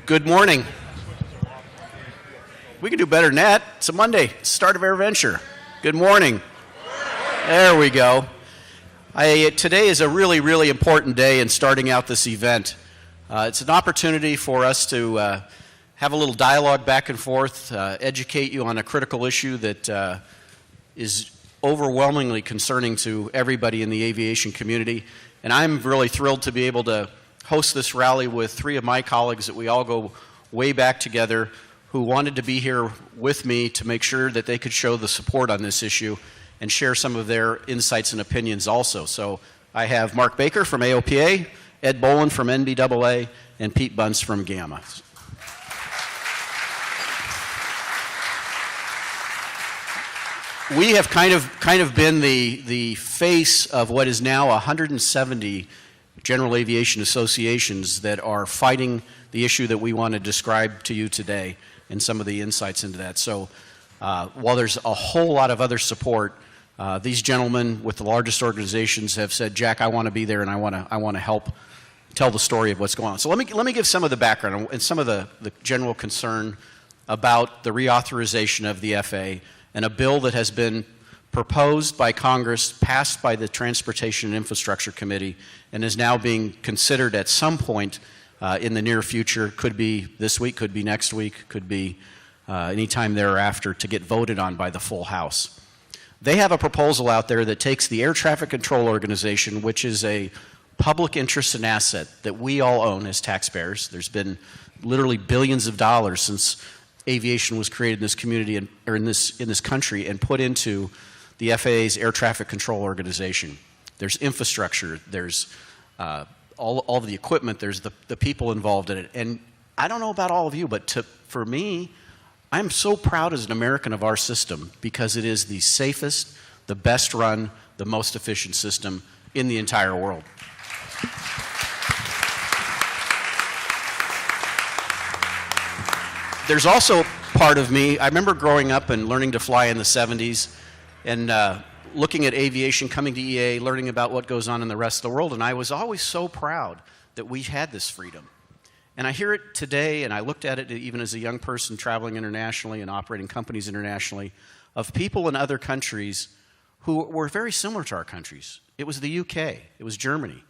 Good morning. We can do better than that. It's a Monday, start of AirVenture. Good morning. There we go. Today is a really, really important day in starting out this event. It's an opportunity for us to have a little dialogue back and forth, educate you on a critical issue that is overwhelmingly concerning to everybody in the aviation community. And I'm really thrilled to be able to host this rally with three of my colleagues that we all go way back together, who wanted to be here with me to make sure that they could show the support on this issue and share some of their insights and opinions also. So I have Mark Baker from AOPA, Ed Boland from NBAA, and Pete Bunce from Gamma. We have kind of been the face of what is now 170 general aviation associations that are fighting the issue that we want to describe to you today and some of the insights into that. So while there's a whole lot of other support, these gentlemen with the largest organizations have said, Jack, I want to be there and I want to help tell the story of what's going on. So let me give some of the background and some of the general concern about the reauthorization of the FAA and a bill that has been proposed by Congress, passed by the Transportation and Infrastructure Committee, and is now being considered at some point in the near future. Could be this week, could be next week, could be any time thereafter, to get voted on by the full House. They have a proposal out there that takes the Air Traffic Control Organization, which is a public interest and asset that we all own as taxpayers. There's been literally billions of dollars since aviation was created in this community or in this country and put into the FAA's Air Traffic Control Organization. There's infrastructure, there's all of the equipment, there's the people involved in it. And I don't know about all of you, but for me, I'm so proud as an American of our system because it is the safest, the best run, the most efficient system in the entire world. There's also part of me, I remember growing up and learning to fly in the 70s and looking at aviation, coming to EAA, learning about what goes on in the rest of the world, and I was always so proud that we had this freedom. And I hear it today, and I looked at it even as a young person traveling internationally and operating companies internationally, of people in other countries who were very similar to our countries. It was the UK, it was Germany,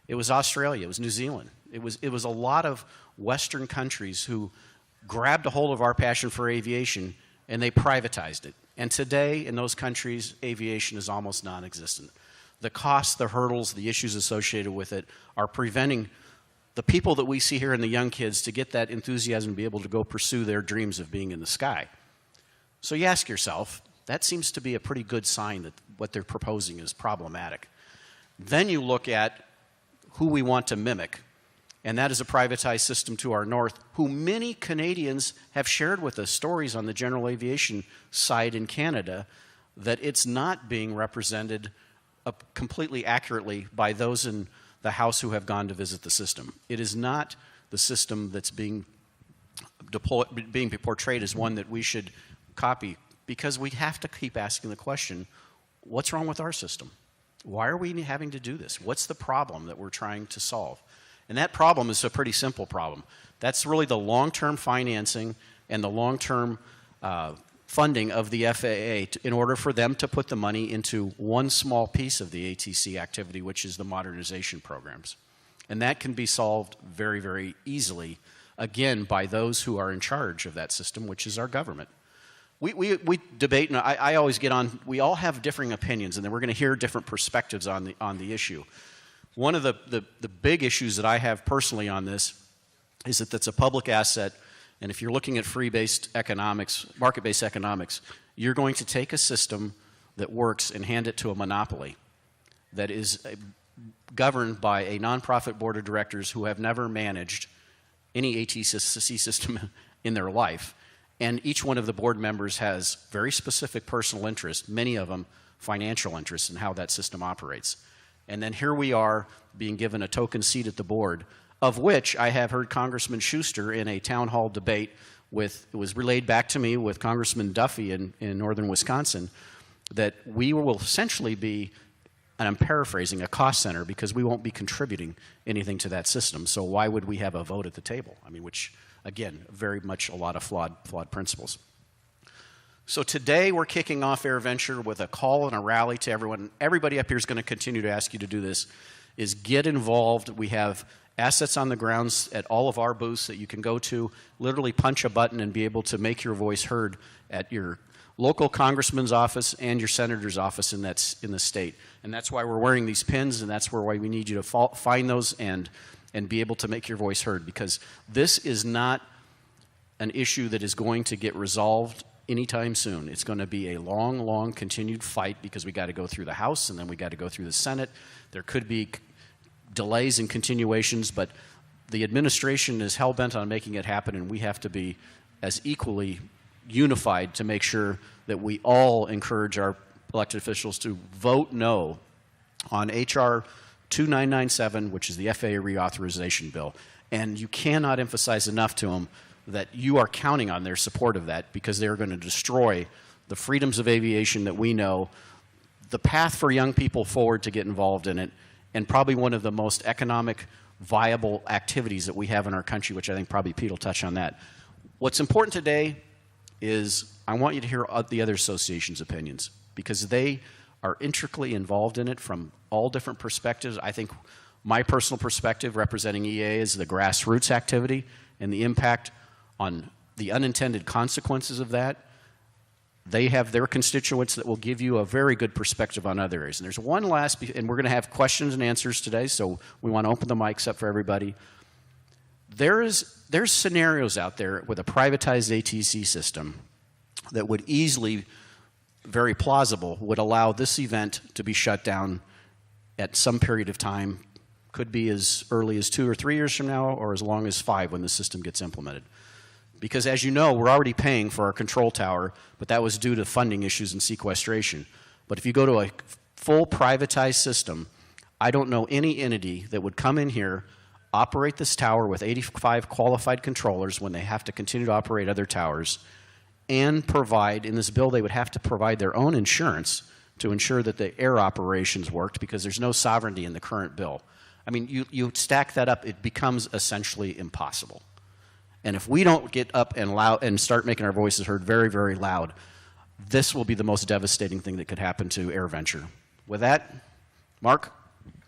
it was Australia, it was New Zealand. It was a lot of Western countries who grabbed a hold of our passion for aviation and they privatized it. And today in those countries, aviation is almost non-existent. The costs, the hurdles, the issues associated with it are preventing the people that we see here and the young kids to get that enthusiasm to be able to go pursue their dreams of being in the sky. So you ask yourself, that seems to be a pretty good sign that what they're proposing is problematic. Then you look at who we want to mimic, and that is a privatized system to our north, who many Canadians have shared with us stories on the general aviation side in Canada that it's not being represented completely accurately by those in the House who have gone to visit the system. It is not the system that's being portrayed as one that we should copy, because we have to keep asking the question, what's wrong with our system? Why are we having to do this? What's the problem that we're trying to solve? And that problem is a pretty simple problem. That's really the long-term financing and the long-term funding of the FAA in order for them to put the money into one small piece of the ATC activity, which is the modernization programs. And that can be solved very, very easily, again, by those who are in charge of that system, which is our government. We debate, and I always get on, we all have differing opinions, and then we're going to hear different perspectives on the issue. One of the big issues that I have personally on this is that that's a public asset, and if you're looking at free-based economics, market-based economics, you're going to take a system that works and hand it to a monopoly that is governed by a nonprofit board of directors who have never managed any ATC system in their life. And each one of the board members has very specific personal interests, many of them financial interests in how that system operates. And then here we are being given a token seat at the board, of which I have heard Congressman Schuster in a town hall debate with, it was relayed back to me with Congressman Duffy in northern Wisconsin, that we will essentially be and I'm paraphrasing, a cost center because we won't be contributing anything to that system. So why would we have a vote at the table? I mean, which, again, very much a lot of flawed principles. So today we're kicking off AirVenture with a call and a rally to everyone. Everybody up here is going to continue to ask you to do this, is get involved. We have assets on the grounds at all of our booths that you can go to, literally punch a button and be able to make your voice heard at your local congressman's office and your senator's office in the state. And that's why we're wearing these pins, and that's why we need you to find those and be able to make your voice heard, because this is not an issue that is going to get resolved anytime soon. It's going to be a long, long continued fight because we got to go through the House and then we got to go through the Senate. There could be delays and continuations, but the administration is hell-bent on making it happen, and we have to be as equally unified to make sure that we all encourage our elected officials to vote no on H.R. 2997, which is the FAA reauthorization bill. And you cannot emphasize enough to them that you are counting on their support of that, because they're going to destroy the freedoms of aviation that we know, the path for young people forward to get involved in it, and probably one of the most economic viable activities that we have in our country, which I think probably Pete will touch on that. What's important today is I want you to hear the other associations' opinions, because they are intricately involved in it from all different perspectives. I think my personal perspective representing EAA is the grassroots activity and the impact on the unintended consequences of that. They have their constituents that will give you a very good perspective on other areas. And there's one last, and we're going to have questions and answers today, so we want to open the mics up for everybody. There's scenarios out there with a privatized ATC system that would easily, very plausible, would allow this event to be shut down at some period of time. Could be as early as 2 or 3 years from now, or as long as 5 when the system gets implemented. Because as you know, we're already paying for our control tower, but that was due to funding issues and sequestration. But if you go to a full privatized system, I don't know any entity that would come in here, operate this tower with 85 qualified controllers when they have to continue to operate other towers, and provide, in this bill they would have to provide their own insurance to ensure that the air operations worked, because there's no sovereignty in the current bill. I mean, you stack that up, it becomes essentially impossible. And if we don't get up and start making our voices heard very, very loud, this will be the most devastating thing that could happen to AirVenture. With that, Mark?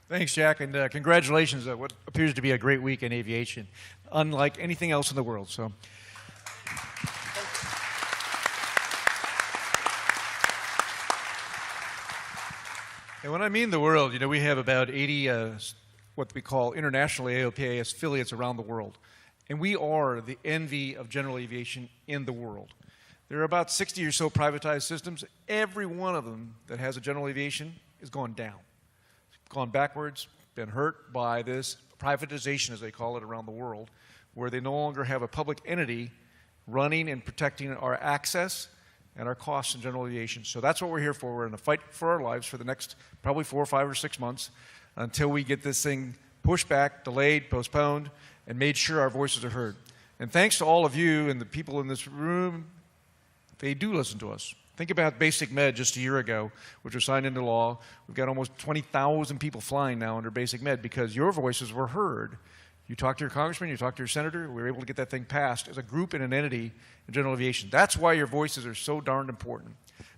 Thanks, Jack, and congratulations on what appears to be a great week in aviation, unlike anything else in the world. So, and when I mean the world, you know, we have about 80 what we call international AOPA affiliates around the world. And we are the envy of general aviation in the world. There are about 60 or so privatized systems. Every one of them that has a general aviation is gone down, gone backwards, been hurt by this privatization, as they call it, around the world, where they no longer have a public entity running and protecting our access and our costs in general aviation. So that's what we're here for. We're in a fight for our lives for the next probably 4 or 5 or 6 months until we get this thing pushed back, delayed, postponed, and made sure our voices are heard. And thanks to all of you and the people in this room, they do listen to us. Think about Basic Med just a year ago, which was signed into law. We've got almost 20,000 people flying now under Basic Med because your voices were heard. You talked to your congressman, you talked to your senator, we were able to get that thing passed as a group and an entity in general aviation. That's why your voices are so darned important.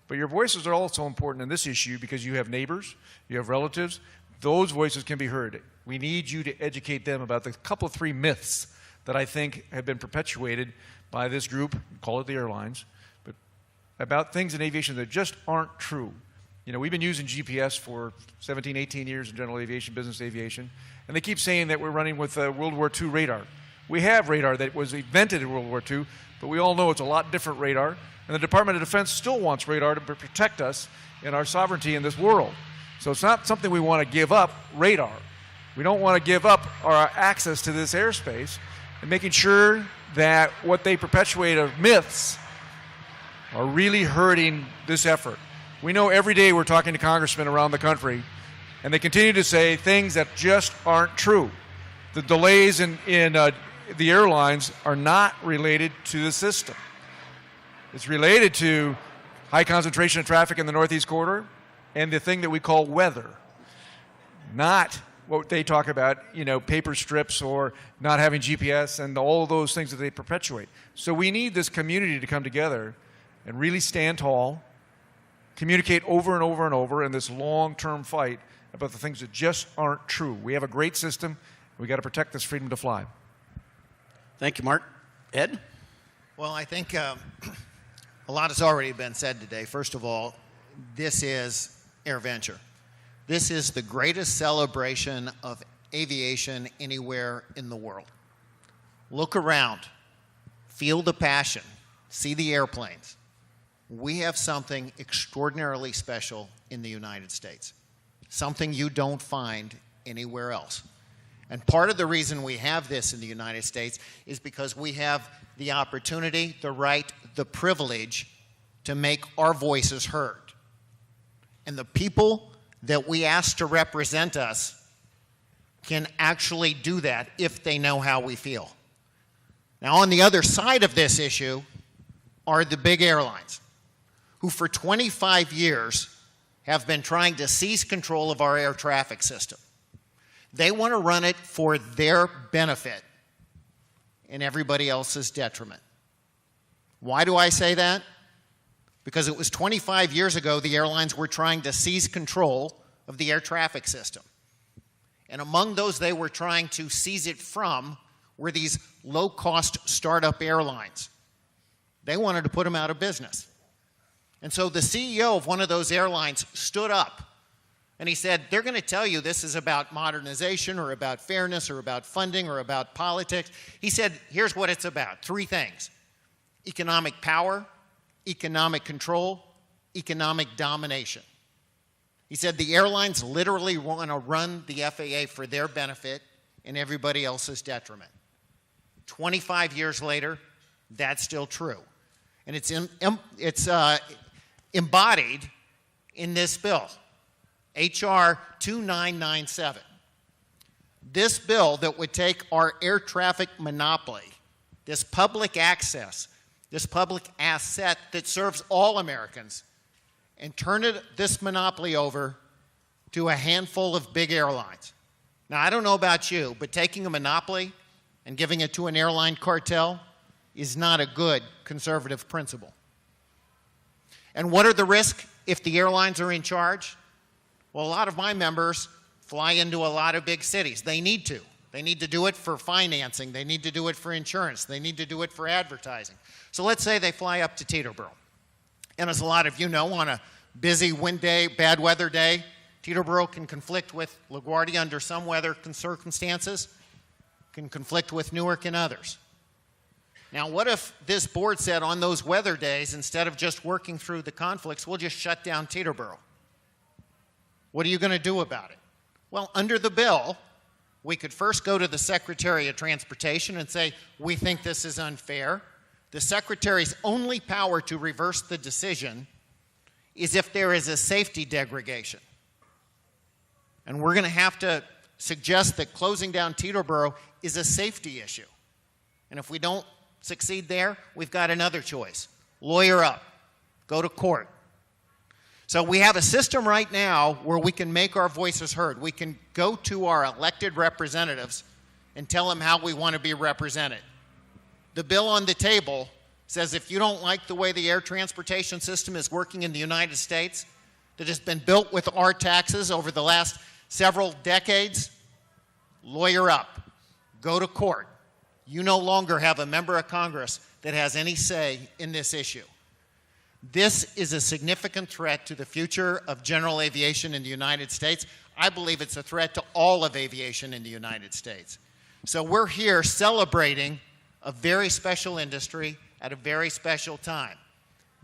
But your voices are also important in this issue because you have neighbors, you have relatives. Those voices can be heard. We need you to educate them about the couple of 3 myths that I think have been perpetuated by this group, call it the airlines, but about things in aviation that just aren't true. You know, we've been using GPS for 17, 18 years in general aviation, business aviation, and they keep saying that we're running with World War II radar. We have radar that was invented in World War II, but we all know it's a lot different radar, and the Department of Defense still wants radar to protect us in our sovereignty in this world. So it's not something we want to give up, radar. We don't want to give up our access to this airspace, and making sure that what they perpetuate of myths are really hurting this effort. We know every day we're talking to congressmen around the country, and they continue to say things that just aren't true. The delays in the airlines are not related to the system. It's related to high concentration of traffic in the Northeast Corridor and the thing that we call weather. not what they talk about, paper strips or not having GPS and all of those things that they perpetuate. So we need this community to come together and really stand tall, communicate over and over and over in this long-term fight about the things that just aren't true. We have a great system. We got to protect this freedom to fly. Thank you, Mark. Ed? Well, I think a lot has already been said today. First of all, this is AirVenture. This is the greatest celebration of aviation anywhere in the world. Look around, feel the passion, see the airplanes. We have something extraordinarily special in the United States, something you don't find anywhere else. And part of the reason we have this in the United States is because we have the opportunity, the right, the privilege to make our voices heard. And the people that we ask to represent us can actually do that if they know how we feel. Now, on the other side of this issue are the big airlines, who for 25 years have been trying to seize control of our air traffic system. They want to run it for their benefit and everybody else's detriment. Why do I say that? Because it was 25 years ago the airlines were trying to seize control of the air traffic system. And among those they were trying to seize it from were these low-cost startup airlines. They wanted to put them out of business. And so the CEO of one of those airlines stood up and he said, they're going to tell you this is about modernization or about fairness or about funding or about politics. He said, here's what it's about. 3 things: economic power, economic control, economic domination. He said the airlines literally want to run the FAA for their benefit and everybody else's detriment. 25 years later, that's still true. And it's embodied in this bill, H.R. 2997. This bill that would take our air traffic monopoly, this public access, this public asset that serves all Americans, and turn this monopoly over to a handful of big airlines. Now, I don't know about you, but taking a monopoly and giving it to an airline cartel is not a good conservative principle. And what are the risks if the airlines are in charge? Well, a lot of my members fly into a lot of big cities. They need to. They need to do it for financing. They need to do it for insurance. They need to do it for advertising. So let's say they fly up to Teterboro. And as a lot of you know, on a busy wind day, bad weather day, Teterboro can conflict with LaGuardia under some weather circumstances, can conflict with Newark and others. Now, what if this board said on those weather days, instead of just working through the conflicts, we'll just shut down Teterboro? What are you going to do about it? Well, under the bill, we could first go to the Secretary of Transportation and say, we think this is unfair. The Secretary's only power to reverse the decision is if there is a safety degradation. And we're going to have to suggest that closing down Teterboro is a safety issue. And if we don't succeed there, we've got another choice. Lawyer up. Go to court. So we have a system right now where we can make our voices heard. We can go to our elected representatives and tell them how we want to be represented. The bill on the table says if you don't like the way the air transportation system is working in the United States, that has been built with our taxes over the last several decades, lawyer up. Go to court. You no longer have a member of Congress that has any say in this issue. This is a significant threat to the future of general aviation in the United States. I believe it's a threat to all of aviation in the United States. So we're here celebrating a very special industry at a very special time.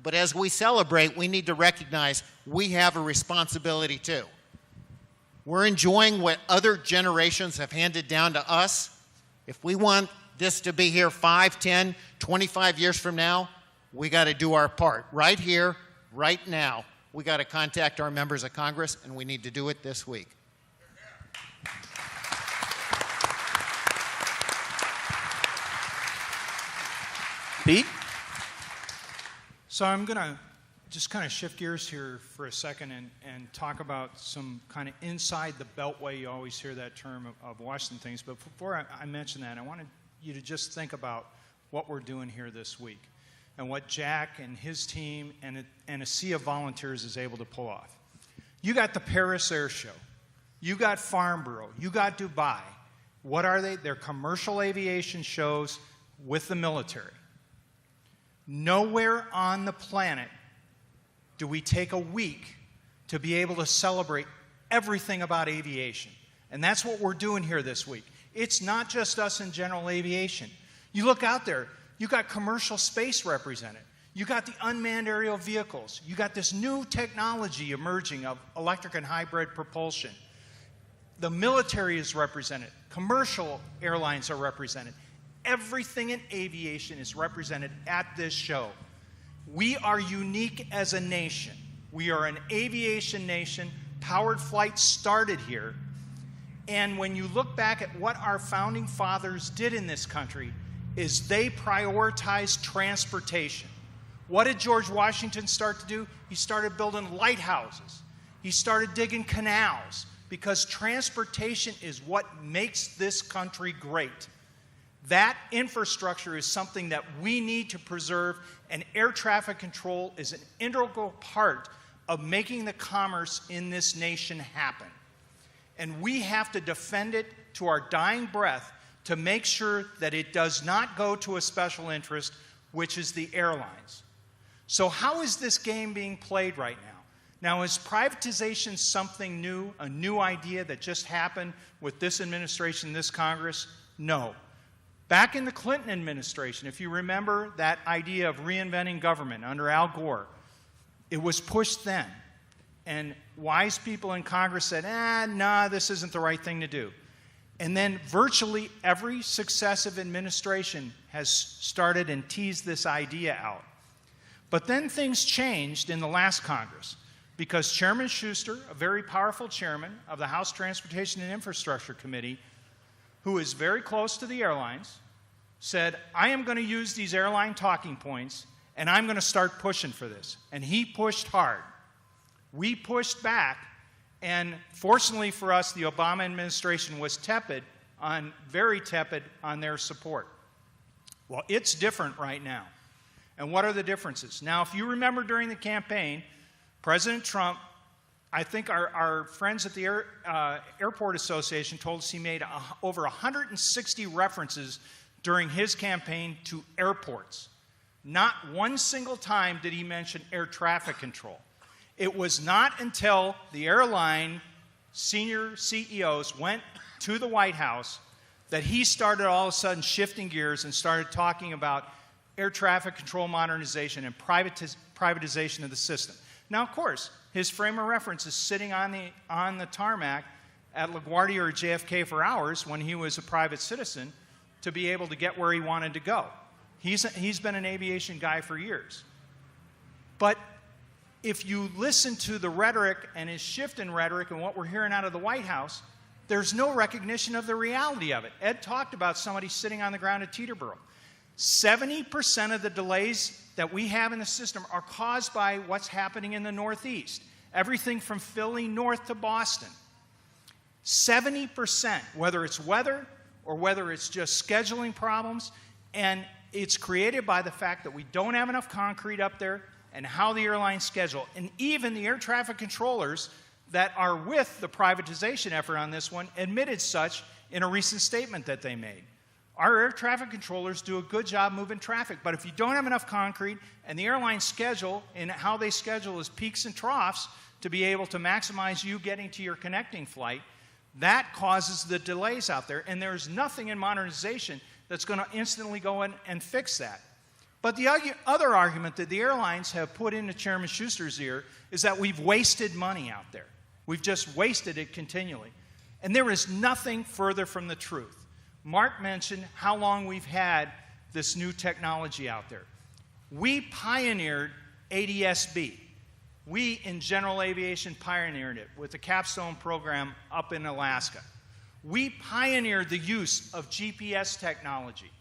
But as we celebrate, we need to recognize we have a responsibility too. We're enjoying what other generations have handed down to us. If we want this to be here 5, 10, 25 years from now, we got to do our part. Right here, right now, we got to contact our members of Congress, and we need to do it this week. Pete? So I'm going to just kind of shift gears here for a second and talk about some kind of inside the beltway. You always hear that term of Washington things. But before I mention that, I wanted you to just think about what we're doing here this week and what Jack and his team and a sea of volunteers is able to pull off. You got the Paris Air Show. You got Farnborough. You got Dubai. What are they? They're commercial aviation shows with the military. Nowhere on the planet do we take a week to be able to celebrate everything about aviation. And that's what we're doing here this week. It's not just us in general aviation. You look out there, you got commercial space represented. You got the unmanned aerial vehicles. You got this new technology emerging of electric and hybrid propulsion. The military is represented. Commercial airlines are represented. Everything in aviation is represented at this show. We are unique as a nation. We are an aviation nation. Powered flight started here. And when you look back at what our founding fathers did in this country, is they prioritized transportation. What did George Washington start to do? He started building lighthouses. He started digging canals, because transportation is what makes this country great. That infrastructure is something that we need to preserve, and air traffic control is an integral part of making the commerce in this nation happen. And we have to defend it to our dying breath to make sure that it does not go to a special interest, which is the airlines. So how is this game being played right now? Now, is privatization something new, a new idea that just happened with this administration, this Congress? No. Back in the Clinton administration, if you remember that idea of reinventing government under Al Gore, it was pushed then. And wise people in Congress said, nah, this isn't the right thing to do. And then virtually every successive administration has started and teased this idea out. But then things changed in the last Congress, because Chairman Schuster, a very powerful chairman of the House Transportation and Infrastructure Committee, who is very close to the airlines, said, I am going to use these airline talking points, and I'm going to start pushing for this. And he pushed hard. We pushed back, and fortunately for us, the Obama administration was very tepid on their support. Well, it's different right now. And what are the differences? Now, if you remember during the campaign, President Trump, I think our friends at the Airport Association told us he made over 160 references during his campaign to airports. Not one single time did he mention air traffic control. It was not until the airline senior CEOs went to the White House that he started all of a sudden shifting gears and started talking about air traffic control modernization and privatization of the system. Now, of course, his frame of reference is sitting on the tarmac at LaGuardia or JFK for hours when he was a private citizen to be able to get where he wanted to go. He's been an aviation guy for years. But if you listen to the rhetoric and his shift in rhetoric and what we're hearing out of the White House, there's no recognition of the reality of it. Ed talked about somebody sitting on the ground at Teterboro. 70% of the delays that we have in the system are caused by what's happening in the Northeast. Everything from Philly north to Boston. 70%, whether it's weather or whether it's just scheduling problems, and it's created by the fact that we don't have enough concrete up there and how the airlines schedule. And even the air traffic controllers that are with the privatization effort on this one admitted such in a recent statement that they made. Our air traffic controllers do a good job moving traffic, but if you don't have enough concrete and the airlines schedule and how they schedule is peaks and troughs to be able to maximize you getting to your connecting flight, that causes the delays out there, and there's nothing in modernization that's going to instantly go in and fix that. But the other argument that the airlines have put into Chairman Schuster's ear is that we've wasted money out there. We've just wasted it continually. And there is nothing further from the truth. Mark mentioned how long we've had this new technology out there. We pioneered ADS-B. We, in general aviation, pioneered it with the Capstone program up in Alaska. We pioneered the use of GPS technology.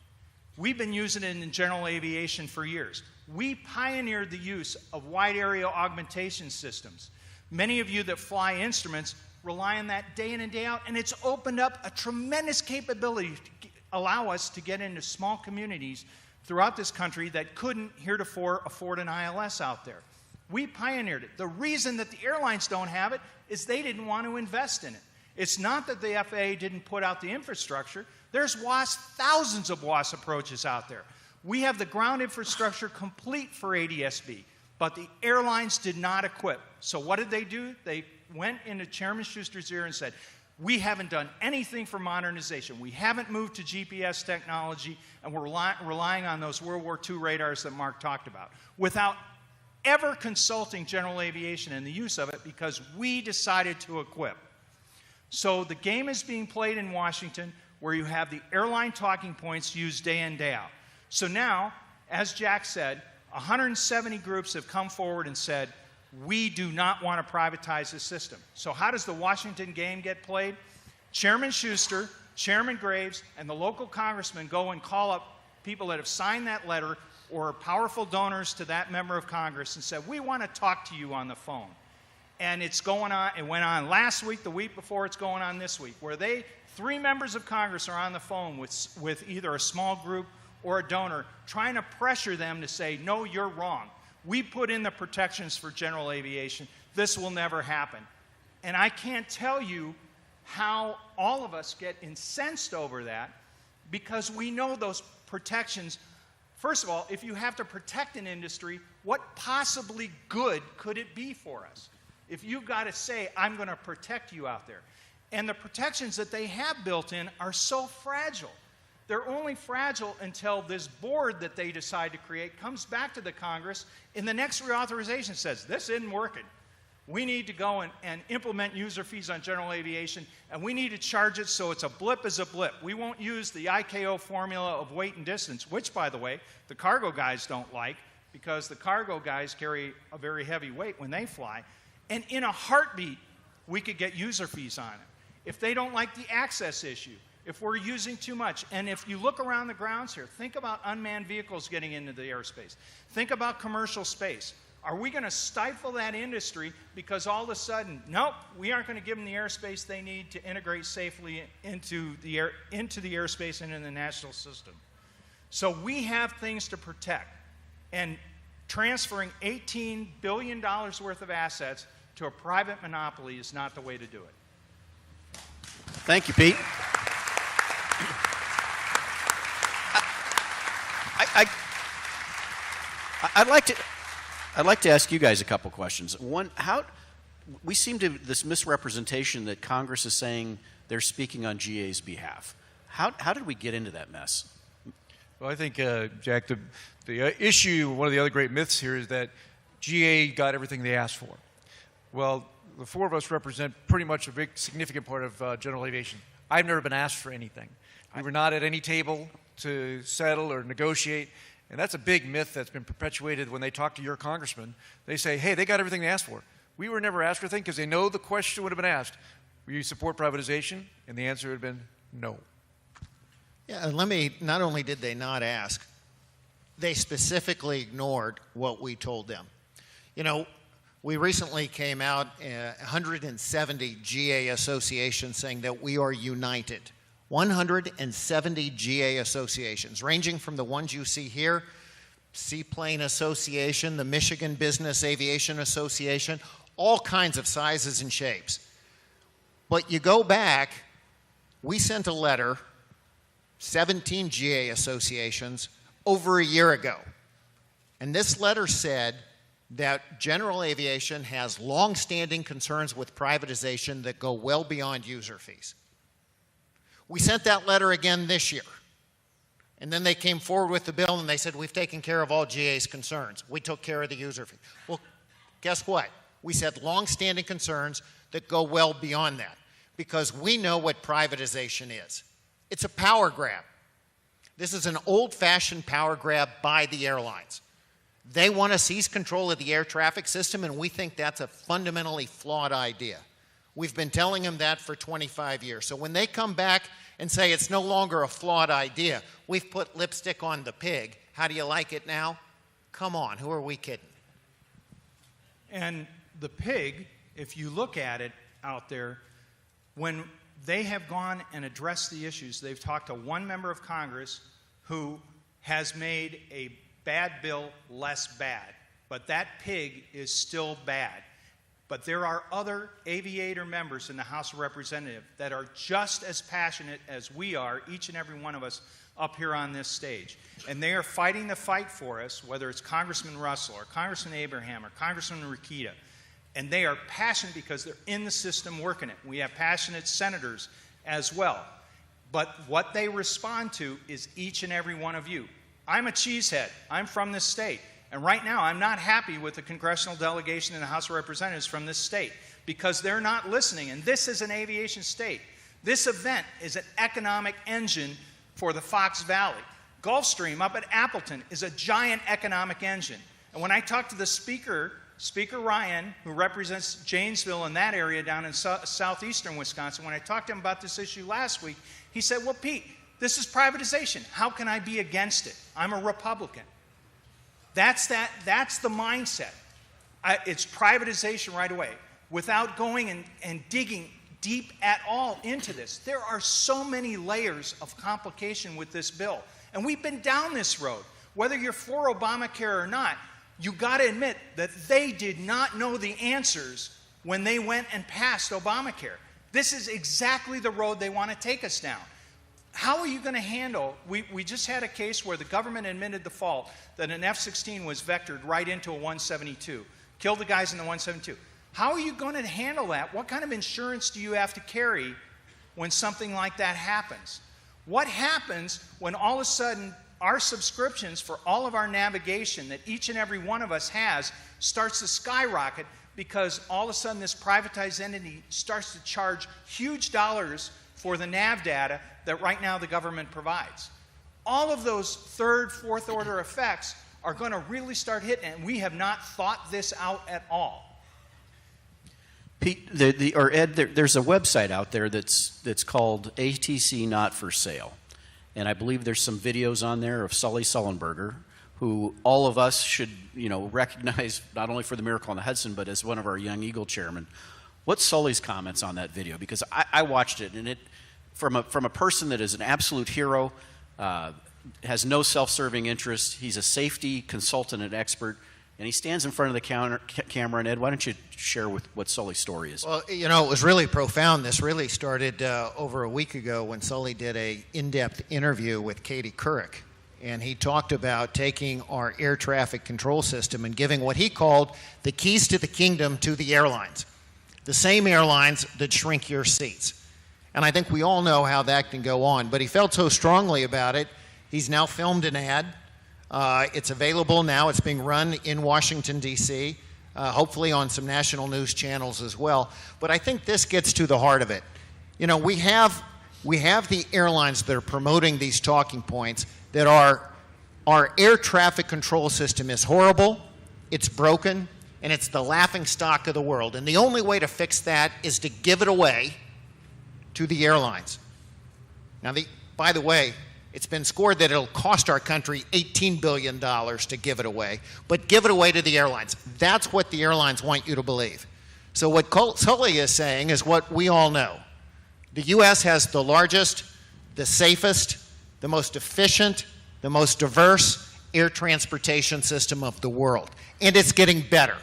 We've been using it in general aviation for years. We pioneered the use of wide area augmentation systems. Many of you that fly instruments rely on that day in and day out, and it's opened up a tremendous capability to allow us to get into small communities throughout this country that couldn't heretofore afford an ILS out there. We pioneered it. The reason that the airlines don't have it is they didn't want to invest in it. It's not that the FAA didn't put out the infrastructure. There's WAAS, thousands of WAAS approaches out there. We have the ground infrastructure complete for ADS-B, but the airlines did not equip. So what did they do? They went into Chairman Schuster's ear and said, we haven't done anything for modernization. We haven't moved to GPS technology, and we're relying on those World War II radars that Mark talked about, without ever consulting general aviation and the use of it, because we decided to equip. So the game is being played in Washington, where you have the airline talking points used day in, day out. So now, as Jack said, 170 groups have come forward and said, we do not want to privatize this system. So how does the Washington game get played? Chairman Schuster, Chairman Graves, and the local congressmen go and call up people that have signed that letter or powerful donors to that member of Congress and said, we want to talk to you on the phone. And it's going on, it went on last week, the week before, it's going on this week, where three members of Congress are on the phone with either a small group or a donor, trying to pressure them to say, no, you're wrong. We put in the protections for general aviation. This will never happen. And I can't tell you how all of us get incensed over that, because we know those protections. First of all, if you have to protect an industry, what possibly good could it be for us? If you've got to say, I'm going to protect you out there. And the protections that they have built in are so fragile. They're only fragile until this board that they decide to create comes back to the Congress in the next reauthorization, says, this isn't working. We need to go and implement user fees on general aviation, and we need to charge it so it's a blip is a blip. We won't use the ICAO formula of weight and distance, which, by the way, the cargo guys don't like, because the cargo guys carry a very heavy weight when they fly. And in a heartbeat, we could get user fees on it. If they don't like the access issue, if we're using too much, and if you look around the grounds here, think about unmanned vehicles getting into the airspace. Think about commercial space. Are we going to stifle that industry because all of a sudden, nope, we aren't going to give them the airspace they need to integrate safely into the airspace and in the national system? So we have things to protect, and transferring $18 billion worth of assets to a private monopoly is not the way to do it. Thank you, Pete. I'd like to ask you guys a couple questions. One, we seem to this misrepresentation that Congress is saying they're speaking on GA's behalf. How did we get into that mess? Well, I think, Jack, the issue, one of the other great myths here is that GA got everything they asked for. Well, the four of us represent pretty much a big, significant part of general aviation. I've never been asked for anything. We were not at any table to settle or negotiate, and that's a big myth that's been perpetuated when they talk to your congressman. They say, hey, they got everything they asked for. We were never asked for a thing because they know the question would have been asked. Will you support privatization? And the answer would have been no. Yeah, and not only did they not ask, they specifically ignored what we told them. You know, we recently came out, 170 GA associations saying that we are united. 170 GA associations, ranging from the ones you see here, Seaplane Association, the Michigan Business Aviation Association, all kinds of sizes and shapes. But you go back, we sent a letter, 17 GA associations, over a year ago. And this letter said that general aviation has long-standing concerns with privatization that go well beyond user fees. We sent that letter again this year. And then they came forward with the bill and they said, we've taken care of all GA's concerns. We took care of the user fee. Well, guess what? We said long-standing concerns that go well beyond that, because we know what privatization is. It's a power grab. This is an old-fashioned power grab by the airlines. They want to seize control of the air traffic system, and we think that's a fundamentally flawed idea. We've been telling them that for 25 years. So when they come back and say it's no longer a flawed idea, we've put lipstick on the pig, how do you like it now? Come on, who are we kidding? And the pig, if you look at it out there, when they have gone and addressed the issues, they've talked to one member of Congress who has made a bad bill less bad. But that pig is still bad. But there are other aviator members in the House of Representatives that are just as passionate as we are, each and every one of us up here on this stage. And they are fighting the fight for us, whether it's Congressman Russell or Congressman Abraham or Congressman Rikita. And they are passionate because they're in the system working it. We have passionate senators as well. But what they respond to is each and every one of you. I'm a cheesehead. I'm from this state. And right now, I'm not happy with the congressional delegation in the House of Representatives from this state because they're not listening. And this is an aviation state. This event is an economic engine for the Fox Valley. Gulfstream up at Appleton is a giant economic engine. And when I talked to the Speaker Ryan, who represents Janesville in that area down in southeastern Wisconsin, when I talked to him about this issue last week, he said, well, Pete, this is privatization. How can I be against it? I'm a Republican. That's the mindset. It's privatization right away without going and digging deep at all into this. There are so many layers of complication with this bill. And we've been down this road. Whether you're for Obamacare or not, you got to admit that they did not know the answers when they went and passed Obamacare. This is exactly the road they want to take us down. How are you going to handle, we just had a case where the government admitted the fault that an F-16 was vectored right into a 172, killed the guys in the 172. How are you going to handle that? What kind of insurance do you have to carry when something like that happens? What happens when all of a sudden our subscriptions for all of our navigation that each and every one of us has starts to skyrocket because all of a sudden this privatized entity starts to charge huge dollars for the nav data that right now the government provides? All of those third, fourth order effects are going to really start hitting, and we have not thought this out at all. Pete, Ed, there's a website out there that's called ATC Not for Sale. And I believe there's some videos on there of Sully Sullenberger, who all of us should, recognize not only for the Miracle on the Hudson, but as one of our Young Eagle chairmen. What's Sully's comments on that video? Because I watched it, and it, from a person that is an absolute hero, has no self-serving interest. He's a safety consultant and expert, and he stands in front of the camera. And Ed, why don't you share what Sully's story is? Well, it was really profound. This really started over a week ago when Sully did an in-depth interview with Katie Couric. And he talked about taking our air traffic control system and giving what he called the keys to the kingdom to the airlines. The same airlines that shrink your seats. And I think we all know how that can go on. But he felt so strongly about it, he's now filmed an ad. It's available now. It's being run in Washington, D.C., hopefully on some national news channels as well. But I think this gets to the heart of it. We have the airlines that are promoting these talking points that our air traffic control system is horrible, it's broken, and it's the laughing stock of the world. And the only way to fix that is to give it away to the airlines. Now, by the way, it's been scored that it'll cost our country $18 billion to give it away, but give it away to the airlines. That's what the airlines want you to believe. So what Sully is saying is what we all know. The U.S. has the largest, the safest, the most efficient, the most diverse air transportation system of the world, and it's getting better.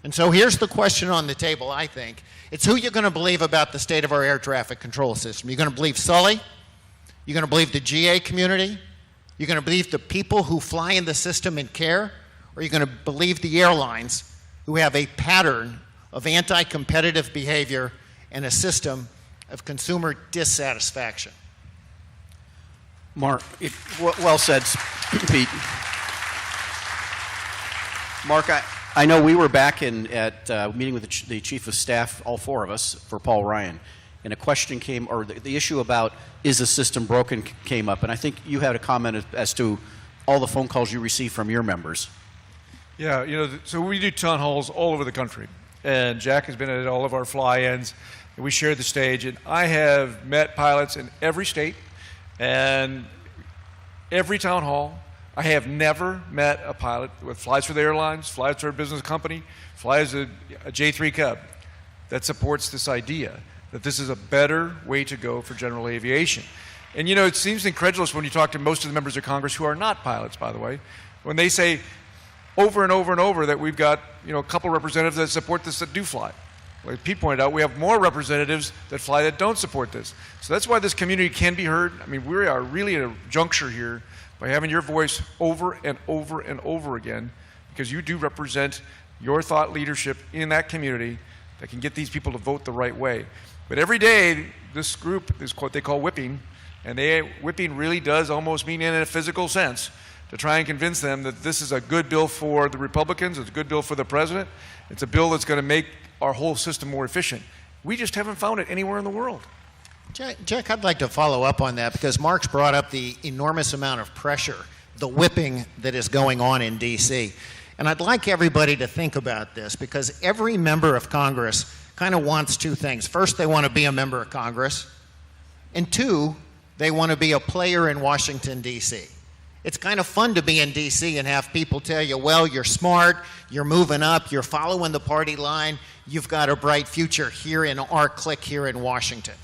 And so here's the question on the table, I think. It's who you're going to believe about the state of our air traffic control system. You're going to believe Sully? You're going to believe the GA community? You're going to believe the people who fly in the system and care? Or are you going to believe the airlines who have a pattern of anti-competitive behavior and a system of consumer dissatisfaction? Mark, well said, Pete. Mark, I know we were back at meeting with the Chief of Staff, all four of us, for Paul Ryan, and a question came, or the issue about is the system broken came up, and I think you had a comment as to all the phone calls you received from your members. Yeah, so we do town halls all over the country, and Jack has been at all of our fly-ins, and we share the stage, and I have met pilots in every state, and every town hall, I have never met a pilot that flies for the airlines, flies for a business company, flies a J3 Cub that supports this idea that this is a better way to go for general aviation. And you know, it seems incredulous when you talk to most of the members of Congress who are not pilots, by the way, when they say over and over and over that we've got, you know, a couple representatives that support this that do fly. Like Pete pointed out, we have more representatives that fly that don't support this. So that's why this community can be heard. I mean, we are really at a juncture here by having your voice over and over and over again, because you do represent your thought leadership in that community that can get these people to vote the right way. But every day, this group is what they call whipping, and whipping really does almost mean in a physical sense to try and convince them that this is a good bill for the Republicans, it's a good bill for the president, it's a bill that's going to make our whole system more efficient. We just haven't found it anywhere in the world. Jack, I'd like to follow up on that because Mark's brought up the enormous amount of pressure, the whipping that is going on in D.C. And I'd like everybody to think about this because every member of Congress kind of wants two things. First, they want to be a member of Congress. And two, they want to be a player in Washington, D.C. It's kind of fun to be in D.C. and have people tell you, well, you're smart, you're moving up, you're following the party line, you've got a bright future here in our clique here in Washington.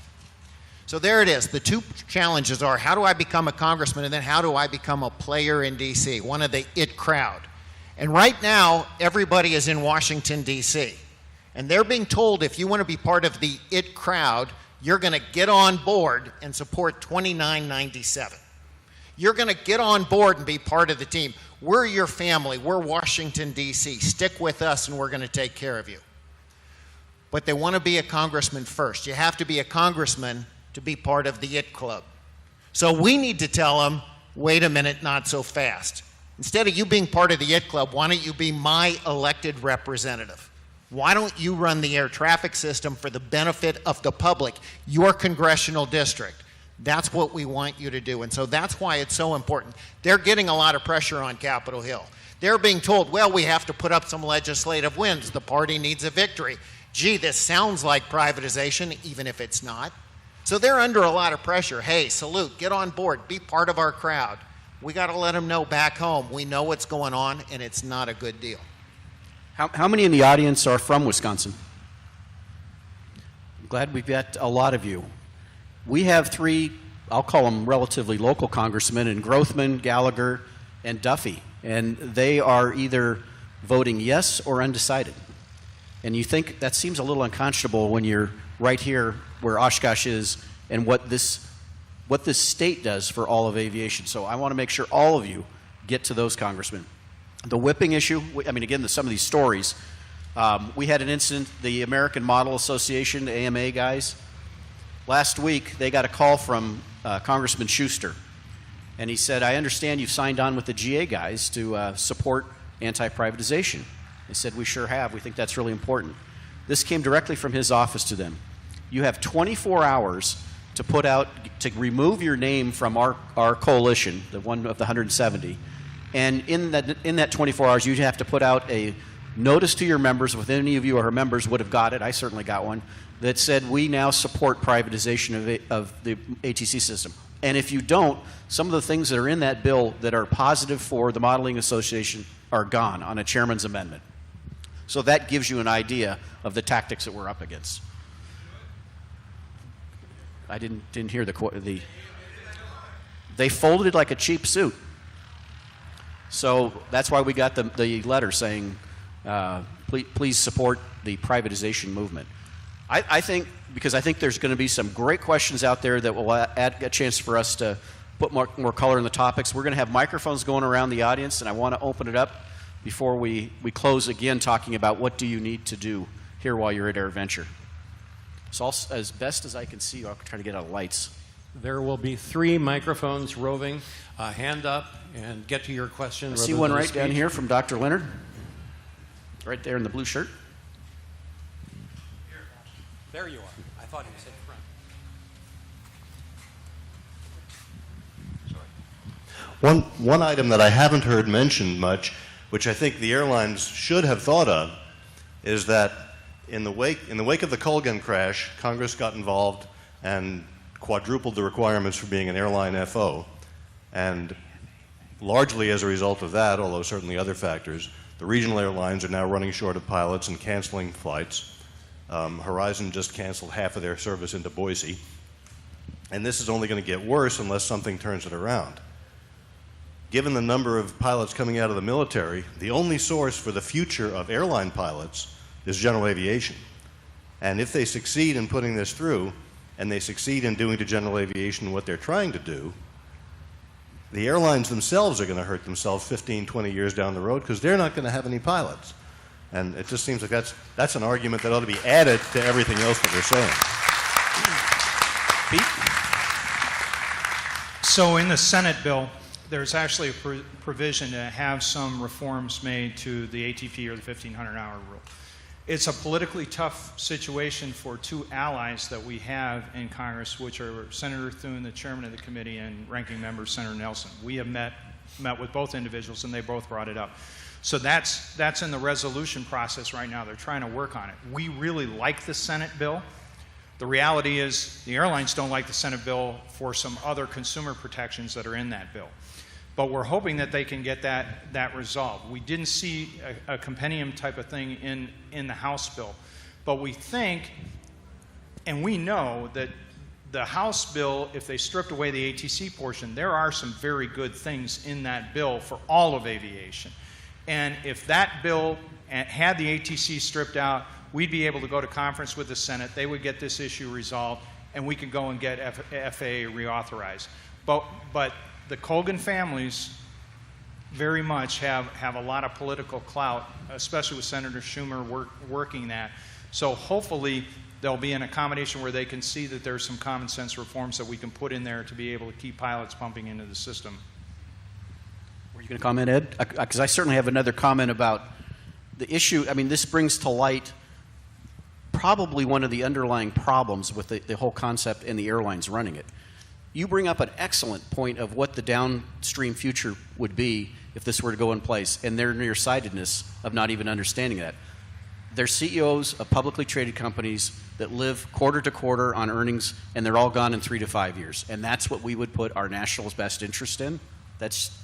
So there it is. The two challenges are how do I become a congressman and then how do I become a player in D.C., one of the it crowd. And right now, everybody is in Washington, D.C. And they're being told if you want to be part of the it crowd, you're going to get on board and support 2997. You're going to get on board and be part of the team. We're your family. We're Washington, D.C. Stick with us and we're going to take care of you. But they want to be a congressman first. You have to be a congressman to be part of the IT Club. So we need to tell them, wait a minute, not so fast. Instead of you being part of the IT Club, why don't you be my elected representative? Why don't you run the air traffic system for the benefit of the public, your congressional district? That's what we want you to do. And so that's why it's so important. They're getting a lot of pressure on Capitol Hill. They're being told, well, we have to put up some legislative wins. The party needs a victory. Gee, this sounds like privatization, even if it's not. So they're under a lot of pressure. Hey, salute, get on board, be part of our crowd. We got to let them know back home, we know what's going on, and it's not a good deal. How many in the audience are from Wisconsin? I'm glad we've got a lot of you. We have three, I'll call them relatively local congressmen, in Grothman, Gallagher, and Duffy. And they are either voting yes or undecided. And you think that seems a little unconscionable when you're right here where Oshkosh is and what this state does for all of aviation. So I want to make sure all of you get to those congressmen. The whipping issue, I mean, again, some of these stories. We had an incident, the American Model Association, the AMA guys. Last week, they got a call from Congressman Schuster. And he said, I understand you've signed on with the GA guys to support anti-privatization. They said, we sure have. We think that's really important. This came directly from his office to them. You have 24 hours to put out, to remove your name from our coalition, the one of the 170. And in that 24 hours, you have to put out a notice to your members, if any of you are members would have got it, I certainly got one, that said we now support privatization of the ATC system. And if you don't, some of the things that are in that bill that are positive for the Modeling Association are gone on a chairman's amendment. So that gives you an idea of the tactics that we're up against. I didn't hear the they folded it like a cheap suit. So that's why we got the letter saying, please support the privatization movement. I think, because I think there's going to be some great questions out there that will add a chance for us to put more color in the topics. We're going to have microphones going around the audience, and I want to open it up before we close again talking about what do you need to do here while you're at AirVenture. So as best as I can see, I'll try to get out lights. There will be 3 microphones roving. Hand up and get to your question. I see one right down here from Dr. Leonard. Right there in the blue shirt. There you are. I thought he was in front. Sorry. One item that I haven't heard mentioned much, which I think the airlines should have thought of, is that in the wake of the Colgan crash, Congress got involved and quadrupled the requirements for being an airline FO. And largely as a result of that, although certainly other factors, the regional airlines are now running short of pilots and canceling flights. Horizon just canceled half of their service into Boise. And this is only going to get worse unless something turns it around. Given the number of pilots coming out of the military, the only source for the future of airline pilots is general aviation. And if they succeed in putting this through, and they succeed in doing to general aviation what they're trying to do, the airlines themselves are going to hurt themselves 15, 20 years down the road because they're not going to have any pilots. And it just seems like that's an argument that ought to be added to everything else that we're saying. Pete? So in the Senate bill, there's actually a provision to have some reforms made to the ATP or the 1,500-hour rule. It's a politically tough situation for two allies that we have in Congress, which are Senator Thune, the chairman of the committee, and ranking member Senator Nelson. We have met with both individuals, and they both brought it up. So that's in the resolution process right now. They're trying to work on it. We really like the Senate bill. The reality is the airlines don't like the Senate bill for some other consumer protections that are in that bill. But we're hoping that they can get that resolved. We didn't see a compendium type of thing in the House bill. But we think, and we know that the House bill, if they stripped away the ATC portion, there are some very good things in that bill for all of aviation. And if that bill had the ATC stripped out, we'd be able to go to conference with the Senate. They would get this issue resolved, and we could go and get FAA reauthorized. But the Colgan families very much have a lot of political clout, especially with Senator Schumer working that. So hopefully there'll be an accommodation where they can see that there's some common sense reforms that we can put in there to be able to keep pilots pumping into the system. Were you going to comment, Ed? Because I certainly have another comment about the issue. I mean, this brings to light probably one of the underlying problems with the whole concept and the airlines running it. You bring up an excellent point of what the downstream future would be if this were to go in place, and their nearsightedness of not even understanding that. They're CEOs of publicly traded companies that live quarter to quarter on earnings, and they're all gone in 3 to 5 years. And that's what we would put our national best interest in. That's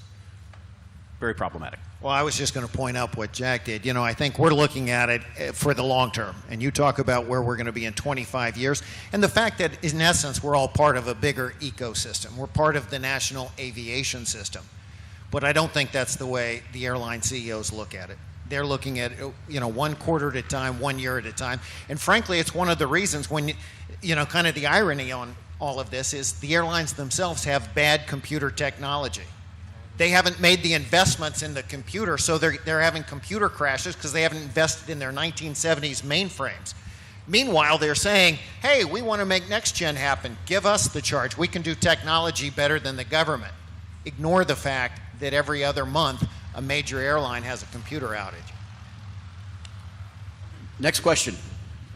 very problematic. Well, I was just going to point out what Jack did. You know, I think we're looking at it for the long term. And you talk about where we're going to be in 25 years. And the fact that, in essence, we're all part of a bigger ecosystem. We're part of the national aviation system. But I don't think that's the way the airline CEOs look at it. They're looking at, you know, 1 quarter at a time, 1 year at a time. And frankly, it's one of the reasons when, you know, kind of the irony on all of this is the airlines themselves have bad computer technology. They haven't made the investments in the computer, so they're having computer crashes because they haven't invested in their 1970s mainframes. Meanwhile, they're saying, hey, we want to make next gen happen. Give us the charge. We can do technology better than the government. Ignore the fact that every other month a major airline has a computer outage. Next question.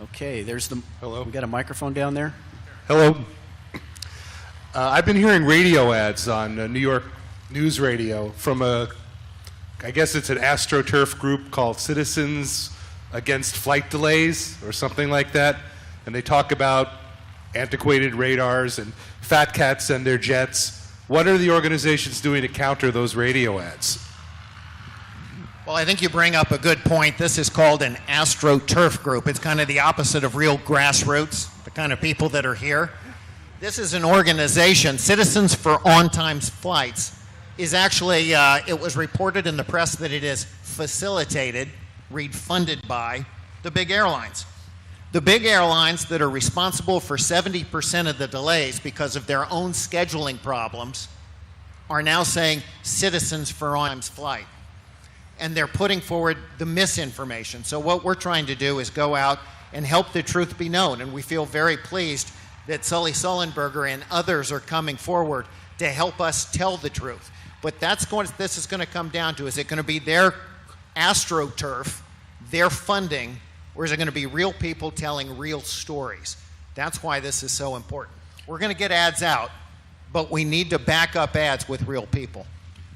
Okay, there's the. Hello. We got a microphone down there. Hello. I've been hearing radio ads on New York News Radio from I guess it's an AstroTurf group called Citizens Against Flight Delays or something like that. And they talk about antiquated radars and fat cats and their jets. What are the organizations doing to counter those radio ads? Well, I think you bring up a good point. This is called an AstroTurf group. It's kind of the opposite of real grassroots, the kind of people that are here. This is an organization, Citizens for On-Time Flights, is actually, it was reported in the press that it is facilitated, read funded by, the big airlines. The big airlines that are responsible for 70% of the delays because of their own scheduling problems are now saying Citizens for On-Time Flight. And they're putting forward the misinformation. So what we're trying to do is go out and help the truth be known. And we feel very pleased that Sully Sullenberger and others are coming forward to help us tell the truth. But this is going to come down to, is it going to be their AstroTurf, their funding, or is it going to be real people telling real stories? That's why this is so important. We're going to get ads out, but we need to back up ads with real people.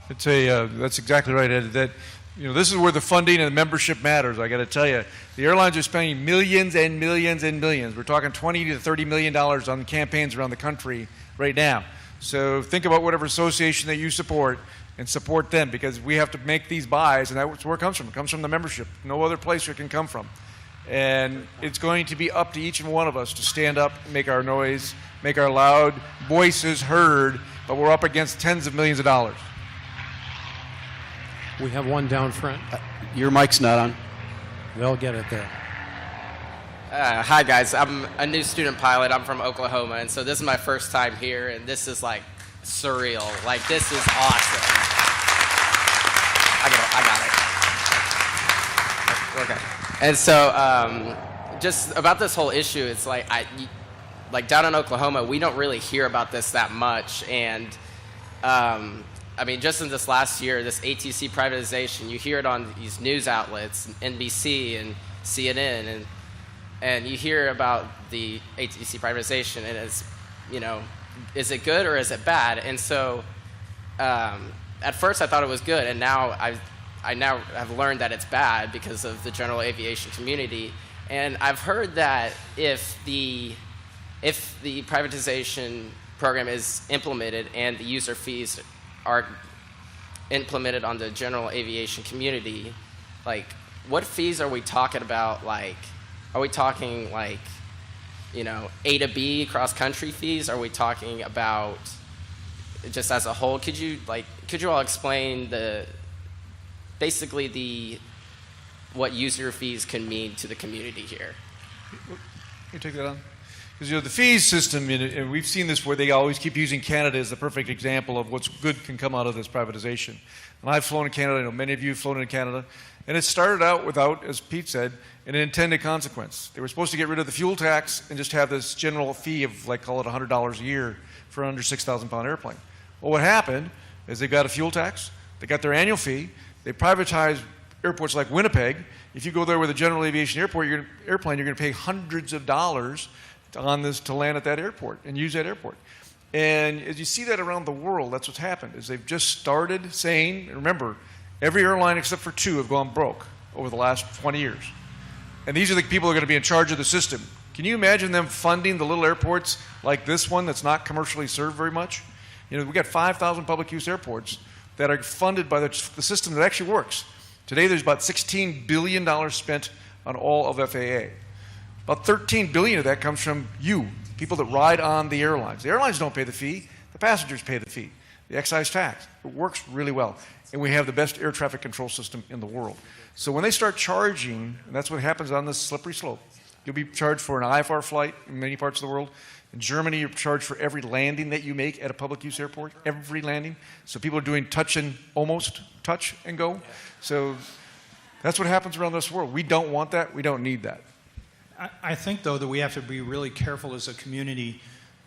That's exactly right, Ed. That, you know, this is where the funding and the membership matters. I got to tell you, the airlines are spending millions and millions and millions. We're talking $20 to $30 million on campaigns around the country right now. So think about whatever association that you support and support them, because we have to make these buys, and that's where it comes from. It comes from the membership. No other place it can come from. And it's going to be up to each and one of us to stand up, make our noise, make our loud voices heard, but we're up against tens of millions of dollars. We have one down front. Your mic's not on. They'll get it there. Hi guys, I'm a new student pilot. I'm from Oklahoma, and so this is my first time here, and this is like surreal. Like, this is awesome. I got it. Okay. And so, just about this whole issue, it's like like down in Oklahoma, we don't really hear about this that much, and I mean, just in this last year, this ATC privatization, you hear it on these news outlets, NBC and CNN, and you hear about the ATC privatization, and it's, you know, is it good or is it bad? And so, at first I thought it was good, and now I now have learned that it's bad because of the general aviation community. And I've heard that if the privatization program is implemented and the user fees are implemented on the general aviation community, like, what fees are we talking about? Like, are we talking like, you know, A to B cross-country fees? Are we talking about just as a whole? Could you all explain basically what user fees can mean to the community here? You take that on? Because, you know, the fees system, and we've seen this where they always keep using Canada as the perfect example of what's good can come out of this privatization. And I've flown in Canada. I know many of you have flown in Canada. And it started out without, as Pete said, an intended consequence. They were supposed to get rid of the fuel tax and just have this general fee of, like, call it $100 a year for an under 6,000-pound airplane. Well, what happened is they got a fuel tax, they got their annual fee, they privatized airports like Winnipeg. If you go there with a general aviation airplane, you're going to pay hundreds of dollars on this to land at that airport and use that airport. And as you see that around the world, that's what's happened, is they've just started saying, remember, every airline except for 2 have gone broke over the last 20 years. And these are the people who are going to be in charge of the system. Can you imagine them funding the little airports like this one that's not commercially served very much? You know, we've got 5,000 public use airports that are funded by the system that actually works. Today there's about $16 billion spent on all of FAA. About $13 billion of that comes from you, people that ride on the airlines. The airlines don't pay the fee, the passengers pay the fee, the excise tax. It works really well. And we have the best air traffic control system in the world. So when they start charging, and that's what happens on this slippery slope, you'll be charged for an IFR flight in many parts of the world. In Germany, you're charged for every landing that you make at a public use airport, every landing. So people are doing almost touch and go. So that's what happens around this world. We don't want that. We don't need that. I think, though, that we have to be really careful as a community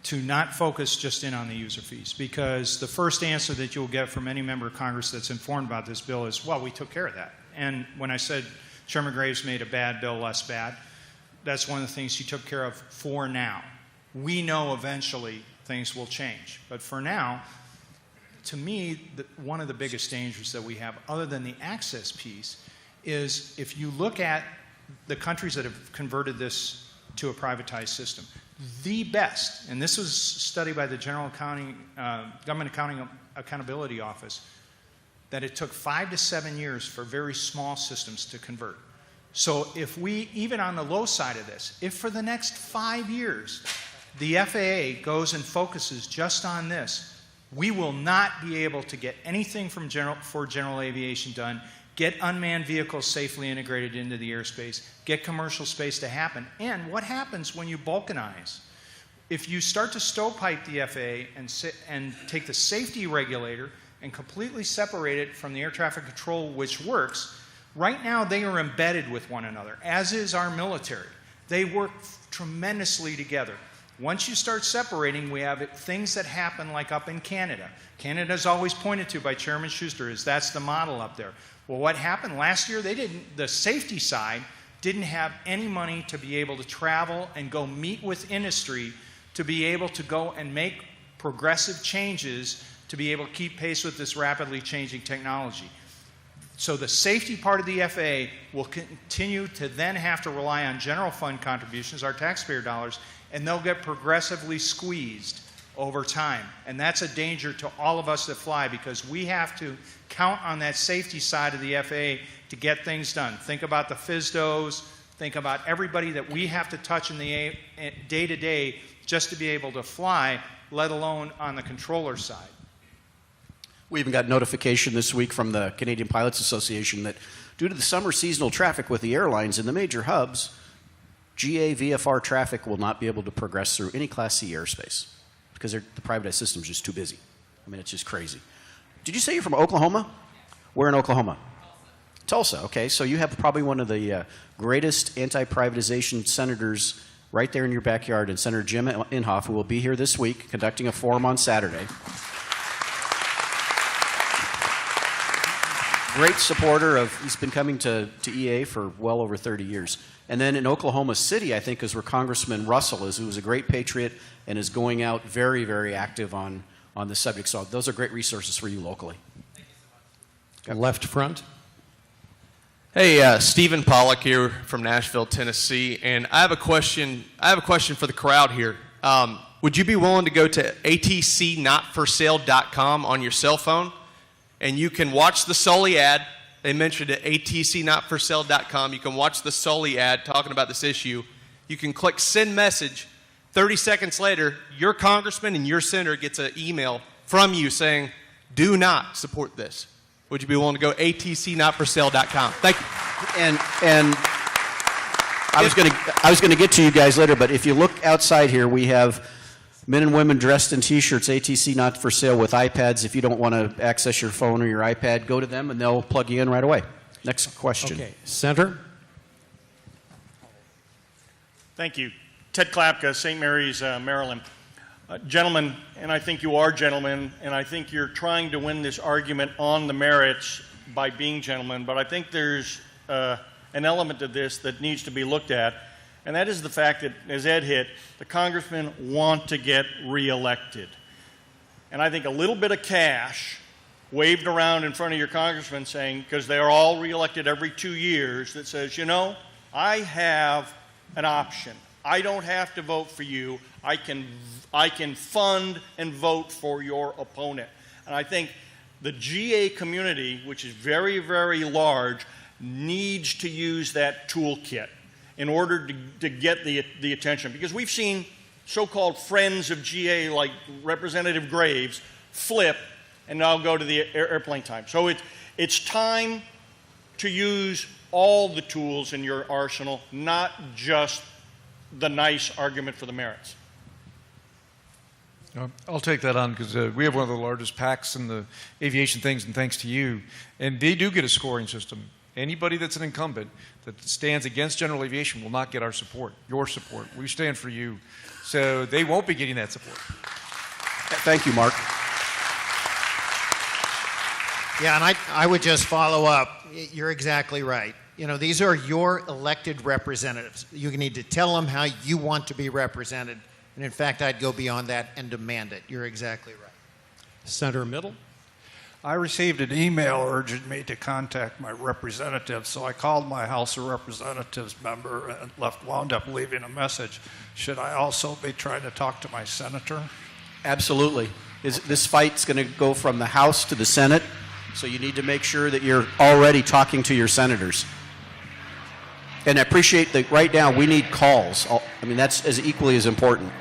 to not focus just in on the user fees, because the first answer that you'll get from any member of Congress that's informed about this bill is, well, we took care of that. And when I said Chairman Graves made a bad bill less bad, that's one of the things he took care of for now. We know eventually things will change. But for now, to me, one of the biggest dangers that we have, other than the access piece, is if you look at the countries that have converted this to a privatized system, the best, and this was studied by the Government Accounting Accountability Office, that it took 5 to 7 years for very small systems to convert. So if we, even on the low side of this, if for the next 5 years the FAA goes and focuses just on this, we will not be able to get anything for general aviation done, get unmanned vehicles safely integrated into the airspace, get commercial space to happen. And what happens when you balkanize? If you start to stovepipe the FAA and take the safety regulator and completely separate it from the air traffic control, which works, right now they are embedded with one another, as is our military. They work tremendously together. Once you start separating, we have things that happen like up in Canada. Canada is always pointed to by Chairman Schuster as that's the model up there. Well, what happened last year? The safety side didn't have any money to be able to travel and go meet with industry to be able to go and make progressive changes to be able to keep pace with this rapidly changing technology. So the safety part of the FAA will continue to then have to rely on general fund contributions, our taxpayer dollars, and they'll get progressively squeezed over time. And that's a danger to all of us that fly, because we have to count on that safety side of the FAA to get things done. Think about the FSDOs, think about everybody that we have to touch in the day-to-day just to be able to fly, let alone on the controller side. We even got notification this week from the Canadian Pilots Association that due to the summer seasonal traffic with the airlines in the major hubs, GA VFR traffic will not be able to progress through any Class C airspace because the privatized system is just too busy. I mean, it's just crazy. Did you say you're from Oklahoma? Where in Oklahoma? Tulsa. Okay, so you have probably one of the greatest anti-privatization senators right there in your backyard, and Senator Jim Inhofe, who will be here this week conducting a forum on Saturday. Great supporter of, he's been coming to EA for well over 30 years. And then in Oklahoma City, I think, is where Congressman Russell is, who is a great patriot and is going out very, very active on the subject. So those are great resources for you locally. Left front. Hey, Stephen Pollock here from Nashville, Tennessee, and I have a question. For the crowd here. Would you be willing to go to atcnotforsale.com on your cell phone, and you can watch the Sully ad? They mentioned it, atcnotforsale.com. You can watch the Sully ad talking about this issue. You can click send message. 30 seconds later, your congressman and your senator gets an email from you saying, "Do not support this." Would you be willing to go atcnotforsale.com? Thank you. And I was going to get to you guys later, but if you look outside here, we have men and women dressed in T-shirts, ATC not for sale, with iPads. If you don't want to access your phone or your iPad, go to them and they'll plug you in right away. Next question. Okay, Center. Thank you. Ted Klapka, St. Mary's, Maryland. Gentlemen, and I think you are gentlemen, and I think you're trying to win this argument on the merits by being gentlemen, but I think there's an element of this that needs to be looked at, and that is the fact that, as Ed hit, the congressmen want to get reelected. And I think a little bit of cash waved around in front of your congressman saying, because they are all reelected every 2 years, that says, you know, I have an option. I don't have to vote for you. I can fund and vote for your opponent. And I think the GA community, which is very, very large, needs to use that toolkit in order to get the attention. Because we've seen so-called friends of GA, like Representative Graves, flip and now go to the airplane time. So it's time to use all the tools in your arsenal, not just the nice argument for the merits. I'll take that on because we have one of the largest PACs in the aviation things, and thanks to you. And they do get a scoring system. Anybody that's an incumbent that stands against general aviation will not get our support, your support. We stand for you. So they won't be getting that support. Thank you, Mark. Yeah, and I would just follow up. You're exactly right. You know, these are your elected representatives. You need to tell them how you want to be represented. And in fact, I'd go beyond that and demand it. You're exactly right. Center middle. I received an email urging me to contact my representative, so I called my House of Representatives member and wound up leaving a message. Should I also be trying to talk to my senator? Absolutely. This fight's going to go from the House to the Senate, so you need to make sure that you're already talking to your senators. And I appreciate that right now we need calls. I mean, that's as equally as important.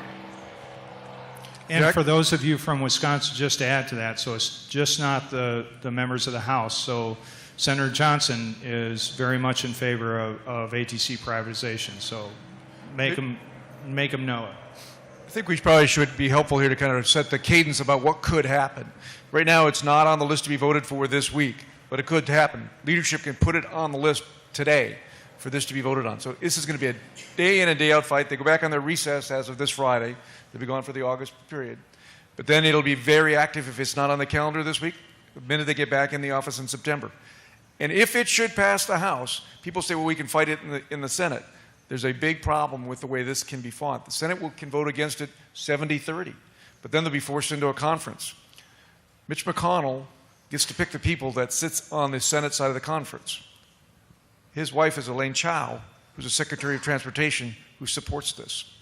And for those of you from Wisconsin, just to add to that, so it's just not the members of the House. So Senator Johnson is very much in favor of ATC privatization. So make them know it. I think we probably should be helpful here to kind of set the cadence about what could happen. Right now, it's not on the list to be voted for this week, but it could happen. Leadership can put it on the list today for this to be voted on. So this is going to be a day in and day out fight. They go back on their recess as of this Friday. They'll be gone for the August period. But then it'll be very active if it's not on the calendar this week, the minute they get back in the office in September. And if it should pass the House, people say, well, we can fight it in the Senate. There's a big problem with the way this can be fought. The Senate can vote against it 70-30, but then they'll be forced into a conference. Mitch McConnell gets to pick the people that sits on the Senate side of the conference. His wife is Elaine Chao, who's the Secretary of Transportation, who supports this.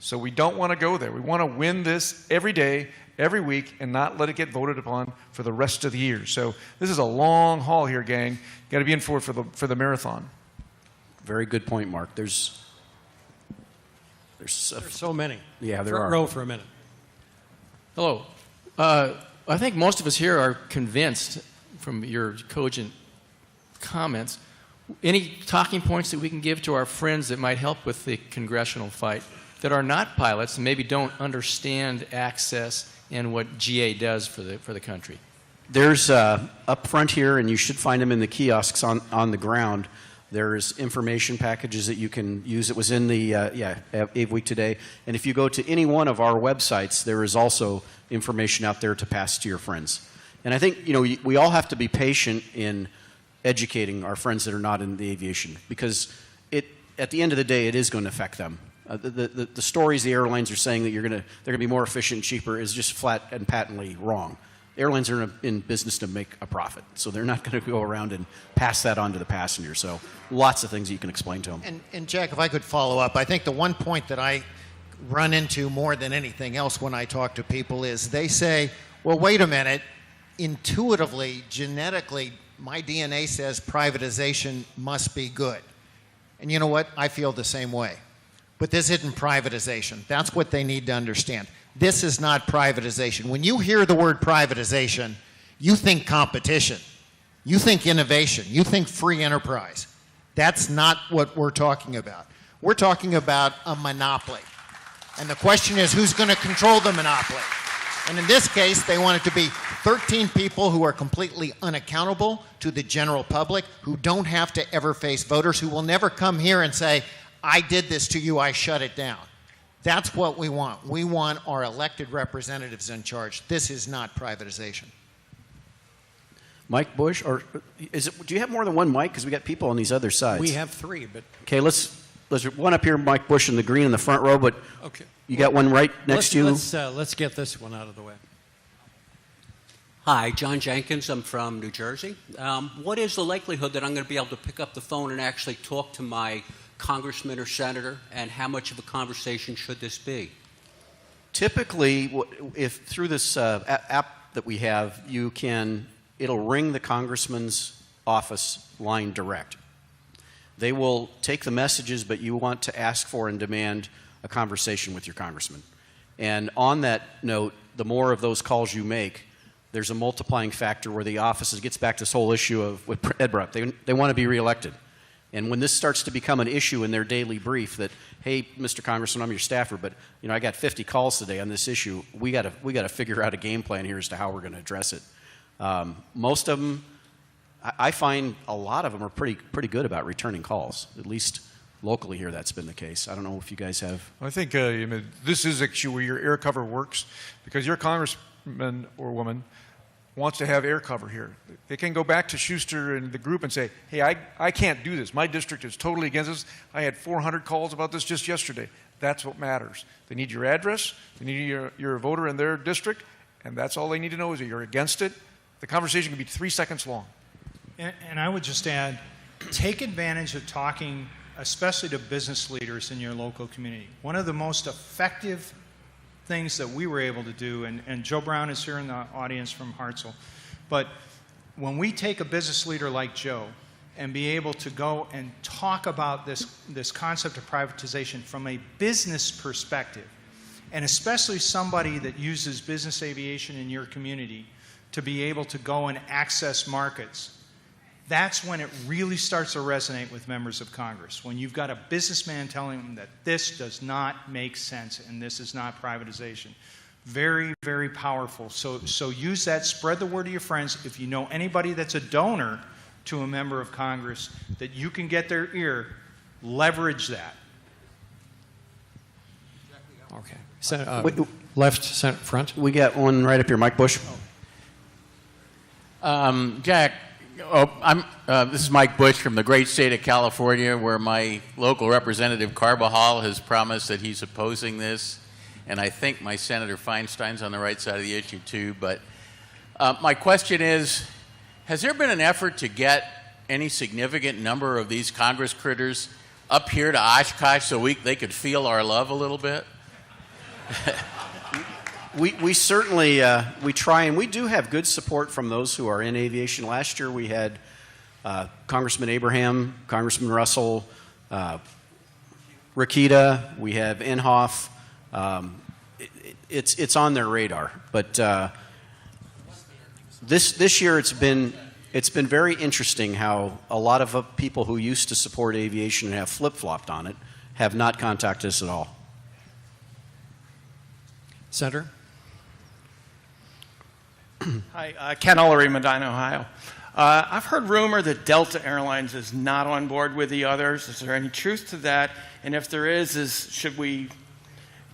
So we don't want to go there. We want to win this every day, every week, and not let it get voted upon for the rest of the year. So this is a long haul here, gang. You got to be in for it for the marathon. Very good point, Mark. There's so many. Yeah, there Front are. row for a minute. Hello. I think most of us here are convinced from your cogent comments. Any talking points that we can give to our friends that might help with the congressional fight that are not pilots and maybe don't understand access and what GA does for the country? There's up front here, and you should find them in the kiosks on the ground. There's information packages that you can use. It was in the Ave Week today. And if you go to any one of our websites, there is also information out there to pass to your friends. And I think, you know, we all have to be patient in educating our friends that are not in the aviation, because at the end of the day, it is going to affect them. The stories the airlines are saying that they're going to be more efficient and cheaper is just flat and patently wrong. Airlines are in business to make a profit, so they're not going to go around and pass that on to the passenger. So lots of things you can explain to them. And Jack, if I could follow up, I think the one point that I run into more than anything else when I talk to people is they say, well, wait a minute, intuitively, genetically, my DNA says privatization must be good. And you know what? I feel the same way. But this isn't privatization. That's what they need to understand. This is not privatization. When you hear the word privatization, you think competition. You think innovation. You think free enterprise. That's not what we're talking about. We're talking about a monopoly. And the question is, who's going to control the monopoly? And in this case, they want it to be 13 people who are completely unaccountable to the general public, who don't have to ever face voters, who will never come here and say, I did this to you, I shut it down. That's what we want. We want our elected representatives in charge. This is not privatization. Mike Bush, or do you have more than one mic? Because we got people on these other sides. We have three, but Okay, let's one up here, Mike Bush in the green in the front row, but okay. you got one right next to you. Let's get this one out of the way. Hi, John Jenkins. I'm from New Jersey. What is the likelihood that I'm going to be able to pick up the phone and actually talk to my congressman or senator, and how much of a conversation should this be? Typically, if through this app that we have, it'll ring the congressman's office line direct. They will take the messages, but you want to ask for and demand a conversation with your congressman. And on that note, the more of those calls you make, there's a multiplying factor where the office gets back to this whole issue of what Ed brought up. They want to be reelected. And when this starts to become an issue in their daily brief that, hey, Mr. Congressman, I'm your staffer, but you know I got 50 calls today on this issue. We got to figure out a game plan here as to how we're going to address it. Most of them, I find a lot of them are pretty good about returning calls. At least locally here, that's been the case. I don't know if you guys have. I think this is actually where your air cover works, because your congressman or woman wants to have air cover here. They can go back to Schuster and the group and say, hey, I can't do this. My district is totally against this. I had 400 calls about this just yesterday. That's what matters. They need your address. They need you're a voter in their district, and that's all they need to know is that you're against it. The conversation can be 3 seconds long. And I would just add, take advantage of talking, especially to business leaders in your local community. One of the most effective things that we were able to do, and Joe Brown is here in the audience from Hartselle, but when we take a business leader like Joe and be able to go and talk about this concept of privatization from a business perspective, and especially somebody that uses business aviation in your community to be able to go and access markets, that's when it really starts to resonate with members of Congress. When you've got a businessman telling them that this does not make sense and this is not privatization. Very, very powerful. So use that, spread the word to your friends. If you know anybody that's a donor to a member of Congress that you can get their ear, leverage that. Okay. Left, center, front. We got one right up here, Mike Bush. Jack, this is Mike Bush from the great state of California, where my local representative Carbajal has promised that he's opposing this, and I think my Senator Feinstein's on the right side of the issue too. But my question is, has there been an effort to get any significant number of these Congress critters up here to Oshkosh so they could feel our love a little bit? We certainly we try, and we do have good support from those who are in aviation. Last year we had Congressman Abraham, Congressman Russell, Rakita. We have Inhofe. It's on their radar, but this year it's been very interesting how a lot of people who used to support aviation and have flip-flopped on it have not contacted us at all. Senator? Hi, Ken Ullery, Medina, Ohio. I've heard rumor that Delta Airlines is not on board with the others. Is there any truth to that? And if there is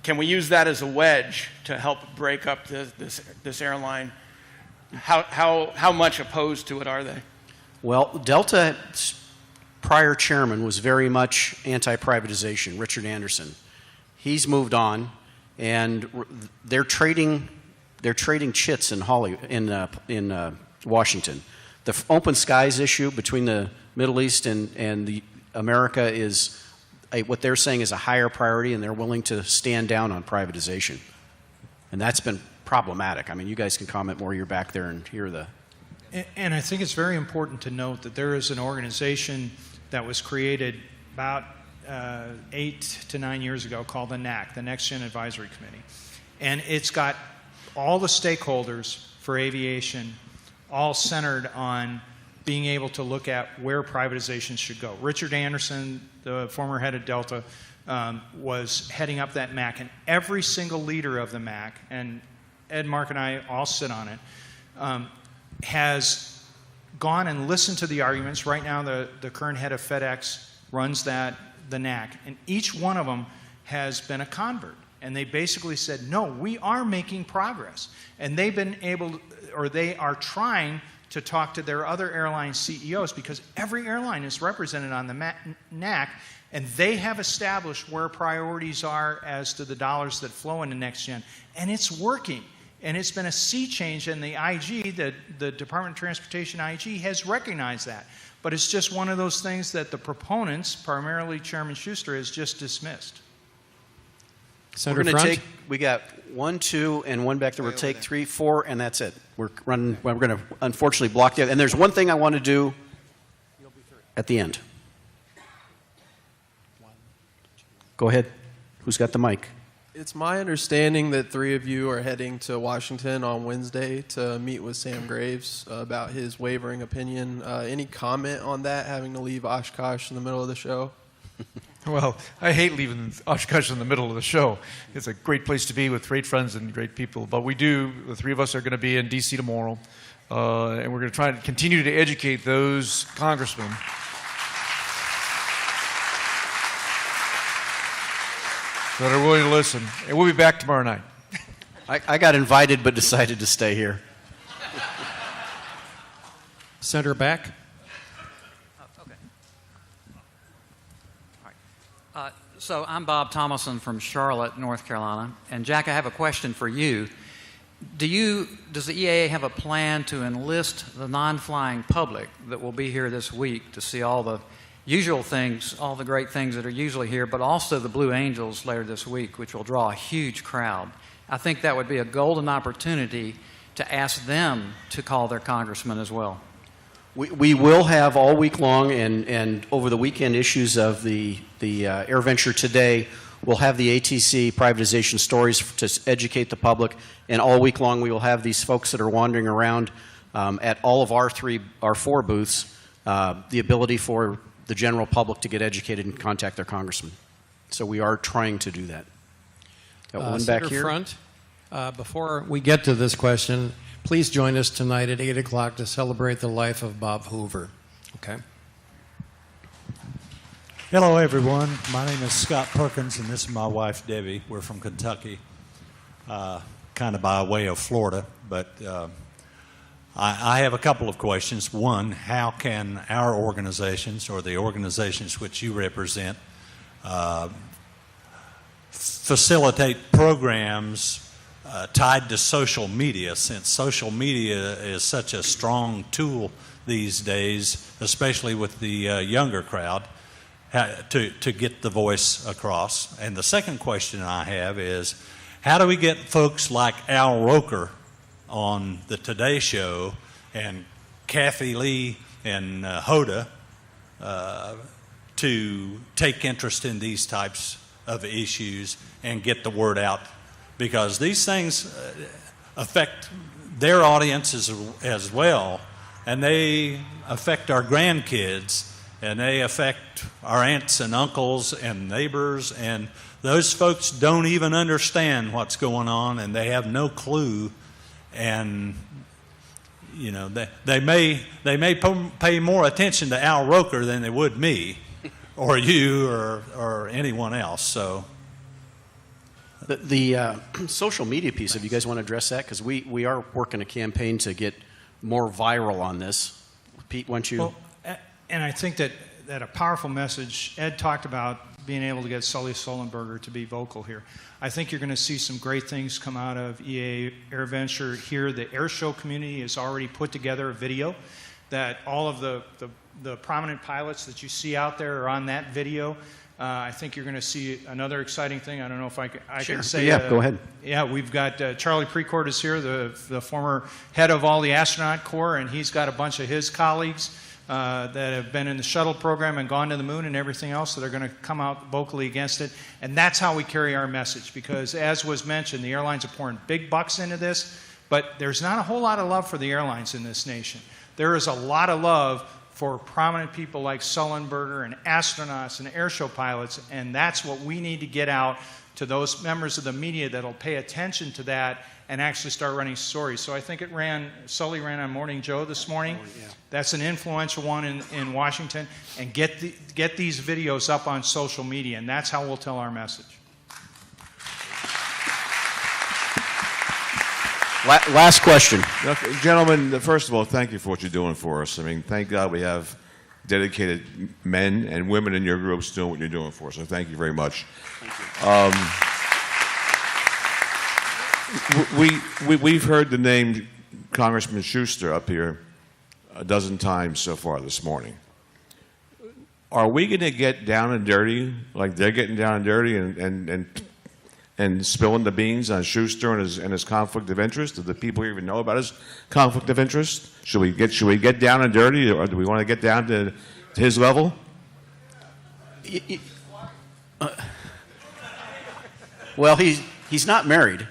can we use that as a wedge to help break up this airline? How much opposed to it are they? Well, Delta's prior chairman was very much anti-privatization, Richard Anderson. He's moved on, and they're trading chits in Washington. The open skies issue between the Middle East and America is what they're saying is a higher priority, and they're willing to stand down on privatization. And that's been problematic. I mean, you guys can comment more. You're back there and hear the... And I think it's very important to note that there is an organization that was created about 8 to 9 years ago called the NAC, the Next Gen Advisory Committee. And it's got all the stakeholders for aviation all centered on being able to look at where privatization should go. Richard Anderson, the former head of Delta, was heading up that MAC, and every single leader of the MAC, and Ed, Mark, and I all sit on it, has gone and listened to the arguments. Right now, the current head of FedEx runs the NAC, and each one of them has been a convert. And they basically said, no, we are making progress. And they've been able, or they are trying to talk to their other airline CEOs, because every airline is represented on the NAC, and they have established where priorities are as to the dollars that flow into Next Gen. And it's working. And it's been a sea change, and the IG, the Department of Transportation IG, has recognized that. But it's just one of those things that the proponents, primarily Chairman Schuster, has just dismissed. We're going to take, we got 1, 2, and 1 back there. We'll take 3, 4, and that's it. We're going to unfortunately block the other. And there's one thing I want to do at the end. Go ahead. Who's got the mic? It's my understanding that 3 of you are heading to Washington on Wednesday to meet with Sam Graves about his wavering opinion. Any comment on that, having to leave Oshkosh in the middle of the show? Well, I hate leaving Oshkosh in the middle of the show. It's a great place to be with great friends and great people. But we do, the 3 of us are going to be in D.C. tomorrow, and we're going to try to continue to educate those congressmen that are willing to listen. And we'll be back tomorrow night. I got invited but decided to stay here. Senator Back. So I'm Bob Thomason from Charlotte, North Carolina. And Jack, I have a question for you. Does the EAA have a plan to enlist the non-flying public that will be here this week to see all the usual things, all the great things that are usually here, but also the Blue Angels later this week, which will draw a huge crowd? I think that would be a golden opportunity to ask them to call their congressman as well. We will have all week long and over the weekend issues of the AirVenture Today, we'll have the ATC privatization stories to educate the public, and all week long we will have these folks that are wandering around at all of our 4 booths, the ability for the general public to get educated and contact their congressman. So we are trying to do that. Got one back Senator here. Front, before we get to this question, please join us tonight at 8 o'clock to celebrate the life of Bob Hoover. Okay. Hello, everyone. My name is Scott Perkins, and this is my wife, Debbie. We're from Kentucky, kind of by way of Florida. But I have a couple of questions. One, how can our organizations, or the organizations which you represent, facilitate programs tied to social media, since social media is such a strong tool these days, especially with the younger crowd, to get the voice across? And the second question I have is, How do we get folks like Al Roker on the Today Show and Kathy Lee and Hoda to take interest in these types of issues and get the word out? Because these things affect their audiences as well, and they affect our grandkids, and they affect our aunts and uncles and neighbors, and those folks don't even understand what's going on, and they have no clue. And you know, they may pay more attention to Al Roker than they would me, or you, or anyone else. So the social media piece, if you guys want to address that, because we are working a campaign to get more viral on this. Pete, why don't you? Well, and I think that a powerful message, Ed talked about being able to get Sully Sullenberger to be vocal here. I think you're going to see some great things come out of EAA AirVenture here. The air show community has already put together a video that all of the prominent pilots that you see out there are on that video. I think you're going to see another exciting thing. I don't know if I Sure. can say. Yeah, go ahead. Yeah, we've got Charlie Precourt is here, the former head of all the astronaut corps, and he's got a bunch of his colleagues that have been in the shuttle program and gone to the moon and everything else that are going to come out vocally against it. And that's how we carry our message, because as was mentioned, the airlines are pouring big bucks into this, but there's not a whole lot of love for the airlines in this nation. There is a lot of love for prominent people like Sullenberger and astronauts and airshow pilots, and that's what we need to get out to those members of the media that'll pay attention to that and actually start running stories. So I think Sully ran on Morning Joe this morning. Yeah. That's an influential one in Washington. And get these videos up on social media, and that's how we'll tell our message. Last question. Okay, gentlemen, first of all, thank you for what you're doing for us. I mean, thank God we have dedicated men and women in your groups doing what you're doing for us. So thank you very much. Thank you. We've heard the name Congressman Schuster up here a dozen times so far this morning. Are we going to get down and dirty like they're getting down and dirty and spilling the beans on Schuster and his conflict of interest? Do the people here even know about his conflict of interest? Should we get down and dirty, or do we want to get down to his level? Well, he's not married,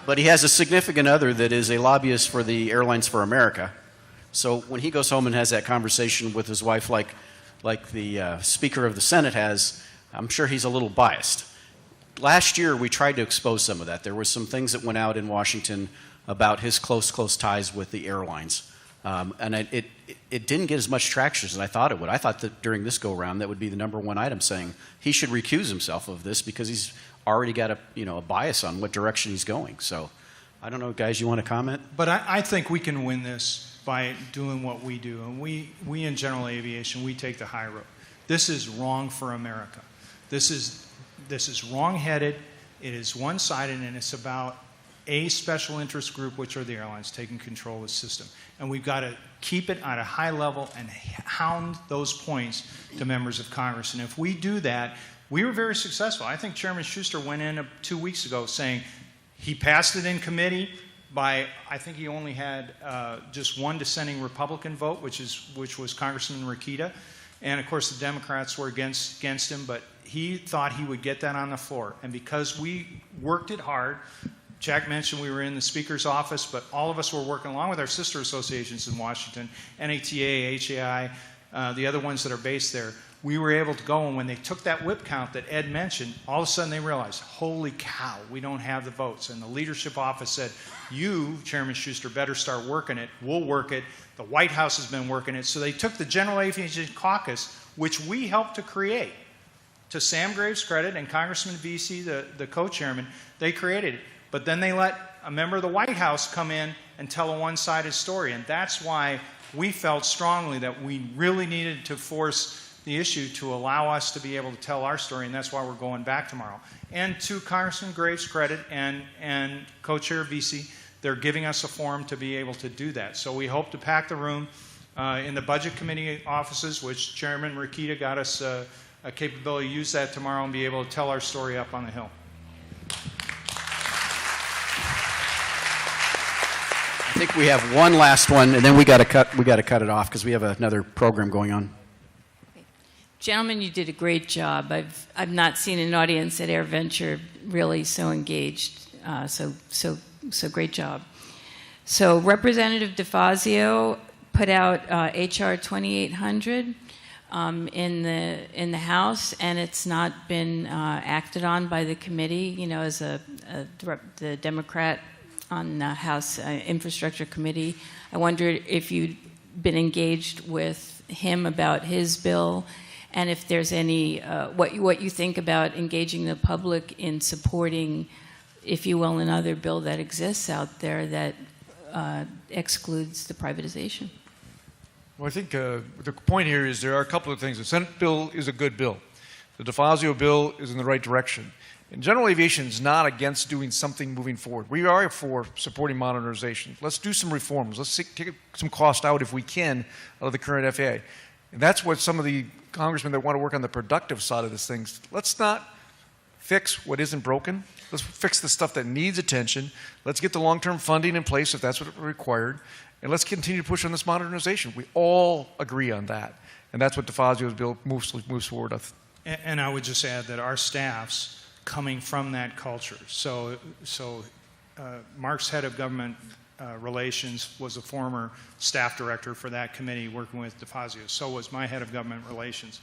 but he has a significant other that is a lobbyist for the Airlines for America. So when he goes home and has that conversation with his wife, like the Speaker of the Senate has, I'm sure he's a little biased. Last year, we tried to expose some of that. There were some things that went out in Washington about his close ties with the airlines. And it didn't get as much traction as I thought it would. I thought that during this go-round, that would be the #1 item, saying he should recuse himself of this because he's already got a bias on what direction he's going. So I don't know, guys, you want to comment? But I think we can win this by doing what we do. And we in general aviation, we take the high road. This is wrong for America. This is wrong-headed, it is one-sided, and it's about a special interest group, which are the airlines, taking control of the system. And we've got to keep it at a high level and hound those points to members of Congress. And if we do that, we were very successful. I think Chairman Schuster went in 2 weeks ago saying he passed it in committee by, I think he only had just one dissenting Republican vote, which was Congressman Rikita. And of course the Democrats were against him, but he thought he would get that on the floor. And because we worked it hard, Jack mentioned we were in the Speaker's office, but all of us were working along with our sister associations in Washington, NATA, HAI, the other ones that are based there. We were able to go, and when they took that whip count that Ed mentioned, all of a sudden they realized, holy cow, we don't have the votes. And the leadership office said, you, Chairman Schuster, better start working it. We'll work it. The White House has been working it. So they took the General Aviation Caucus, which we helped to create. To Sam Graves' credit, and Congressman Vesey, the co-chairman, they created it. But then they let a member of the White House come in and tell a one-sided story. And that's why we felt strongly that we really needed to force the issue to allow us to be able to tell our story, and that's why we're going back tomorrow. And to Congressman Graves' credit and co-chair Vesey, they're giving us a forum to be able to do that. So we hope to pack the room in the Budget Committee offices, which Chairman Rikita got us a capability to use that tomorrow and be able to tell our story up on the Hill. think we have one last one, and then we got to cut it off because we have another program going on. Gentlemen, you did a great job. I've not seen an audience at AirVenture really so engaged. So great job. So Representative DeFazio put out HR 2800 in the House, and it's not been acted on by the committee. You know, as the Democrat on the House Infrastructure Committee, I wondered if you'd been engaged with him about his bill, and if there's any what you think about engaging the public in supporting, if you will, another bill that exists out there that excludes the privatization. Well, I think the point here is there are a couple of things. The Senate bill is a good bill. The DeFazio bill is in the right direction. And general aviation is not against doing something moving forward. We are for supporting modernization. Let's do some reforms. Let's take some cost out, if we can, out of the current FAA. And that's what some of the congressmen that want to work on the productive side of this thing. Let's not fix what isn't broken. Let's fix the stuff that needs attention. Let's get the long-term funding in place if that's what required. And let's continue to push on this modernization. We all agree on that. And that's what DeFazio's bill moves forward with. And I would just add that our staffs coming from that culture. So Mark's head of government relations was a former staff director for that committee working with DeFazio. So was my head of government relations.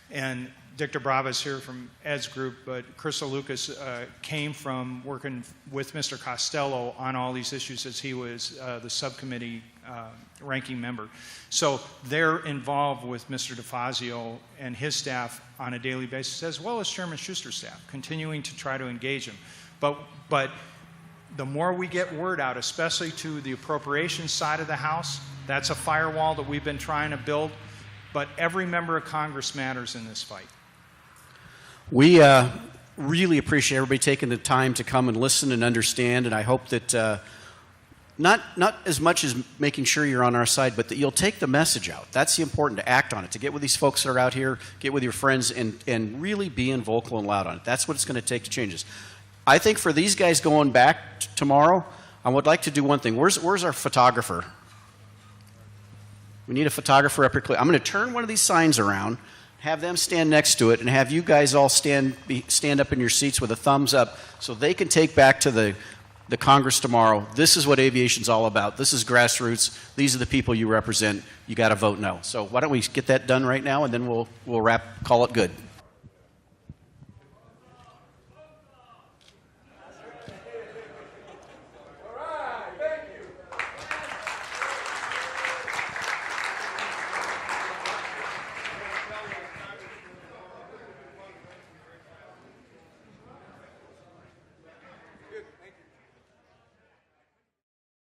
And Dick DeBrava's here from Ed's group, but Crystal Lucas came from working with Mr. Costello on all these issues as he was the subcommittee ranking member. So they're involved with Mr. DeFazio and his staff on a daily basis, as well as Chairman Schuster's staff, continuing to try to engage him. But the more we get word out, especially to the appropriations side of the House, that's a firewall that we've been trying to build. But every member of Congress matters in this fight. We really appreciate everybody taking the time to come and listen and understand, and I hope that not as much as making sure you're on our side, but that you'll take the message out. That's the important, to act on it, to get with these folks that are out here, get with your friends, and really being vocal and loud on it. That's what it's going to take to change this. I think for these guys going back tomorrow, I would like to do one thing. Where's our photographer? We need a photographer up here. I'm going to turn one of these signs around, have them stand next to it, and have you guys all stand up in your seats with a thumbs up so they can take back to the Congress tomorrow. This is what aviation's all about. This is grassroots. These are the people you represent. You got to vote no. So why don't we get that done right now, and then we'll call it good.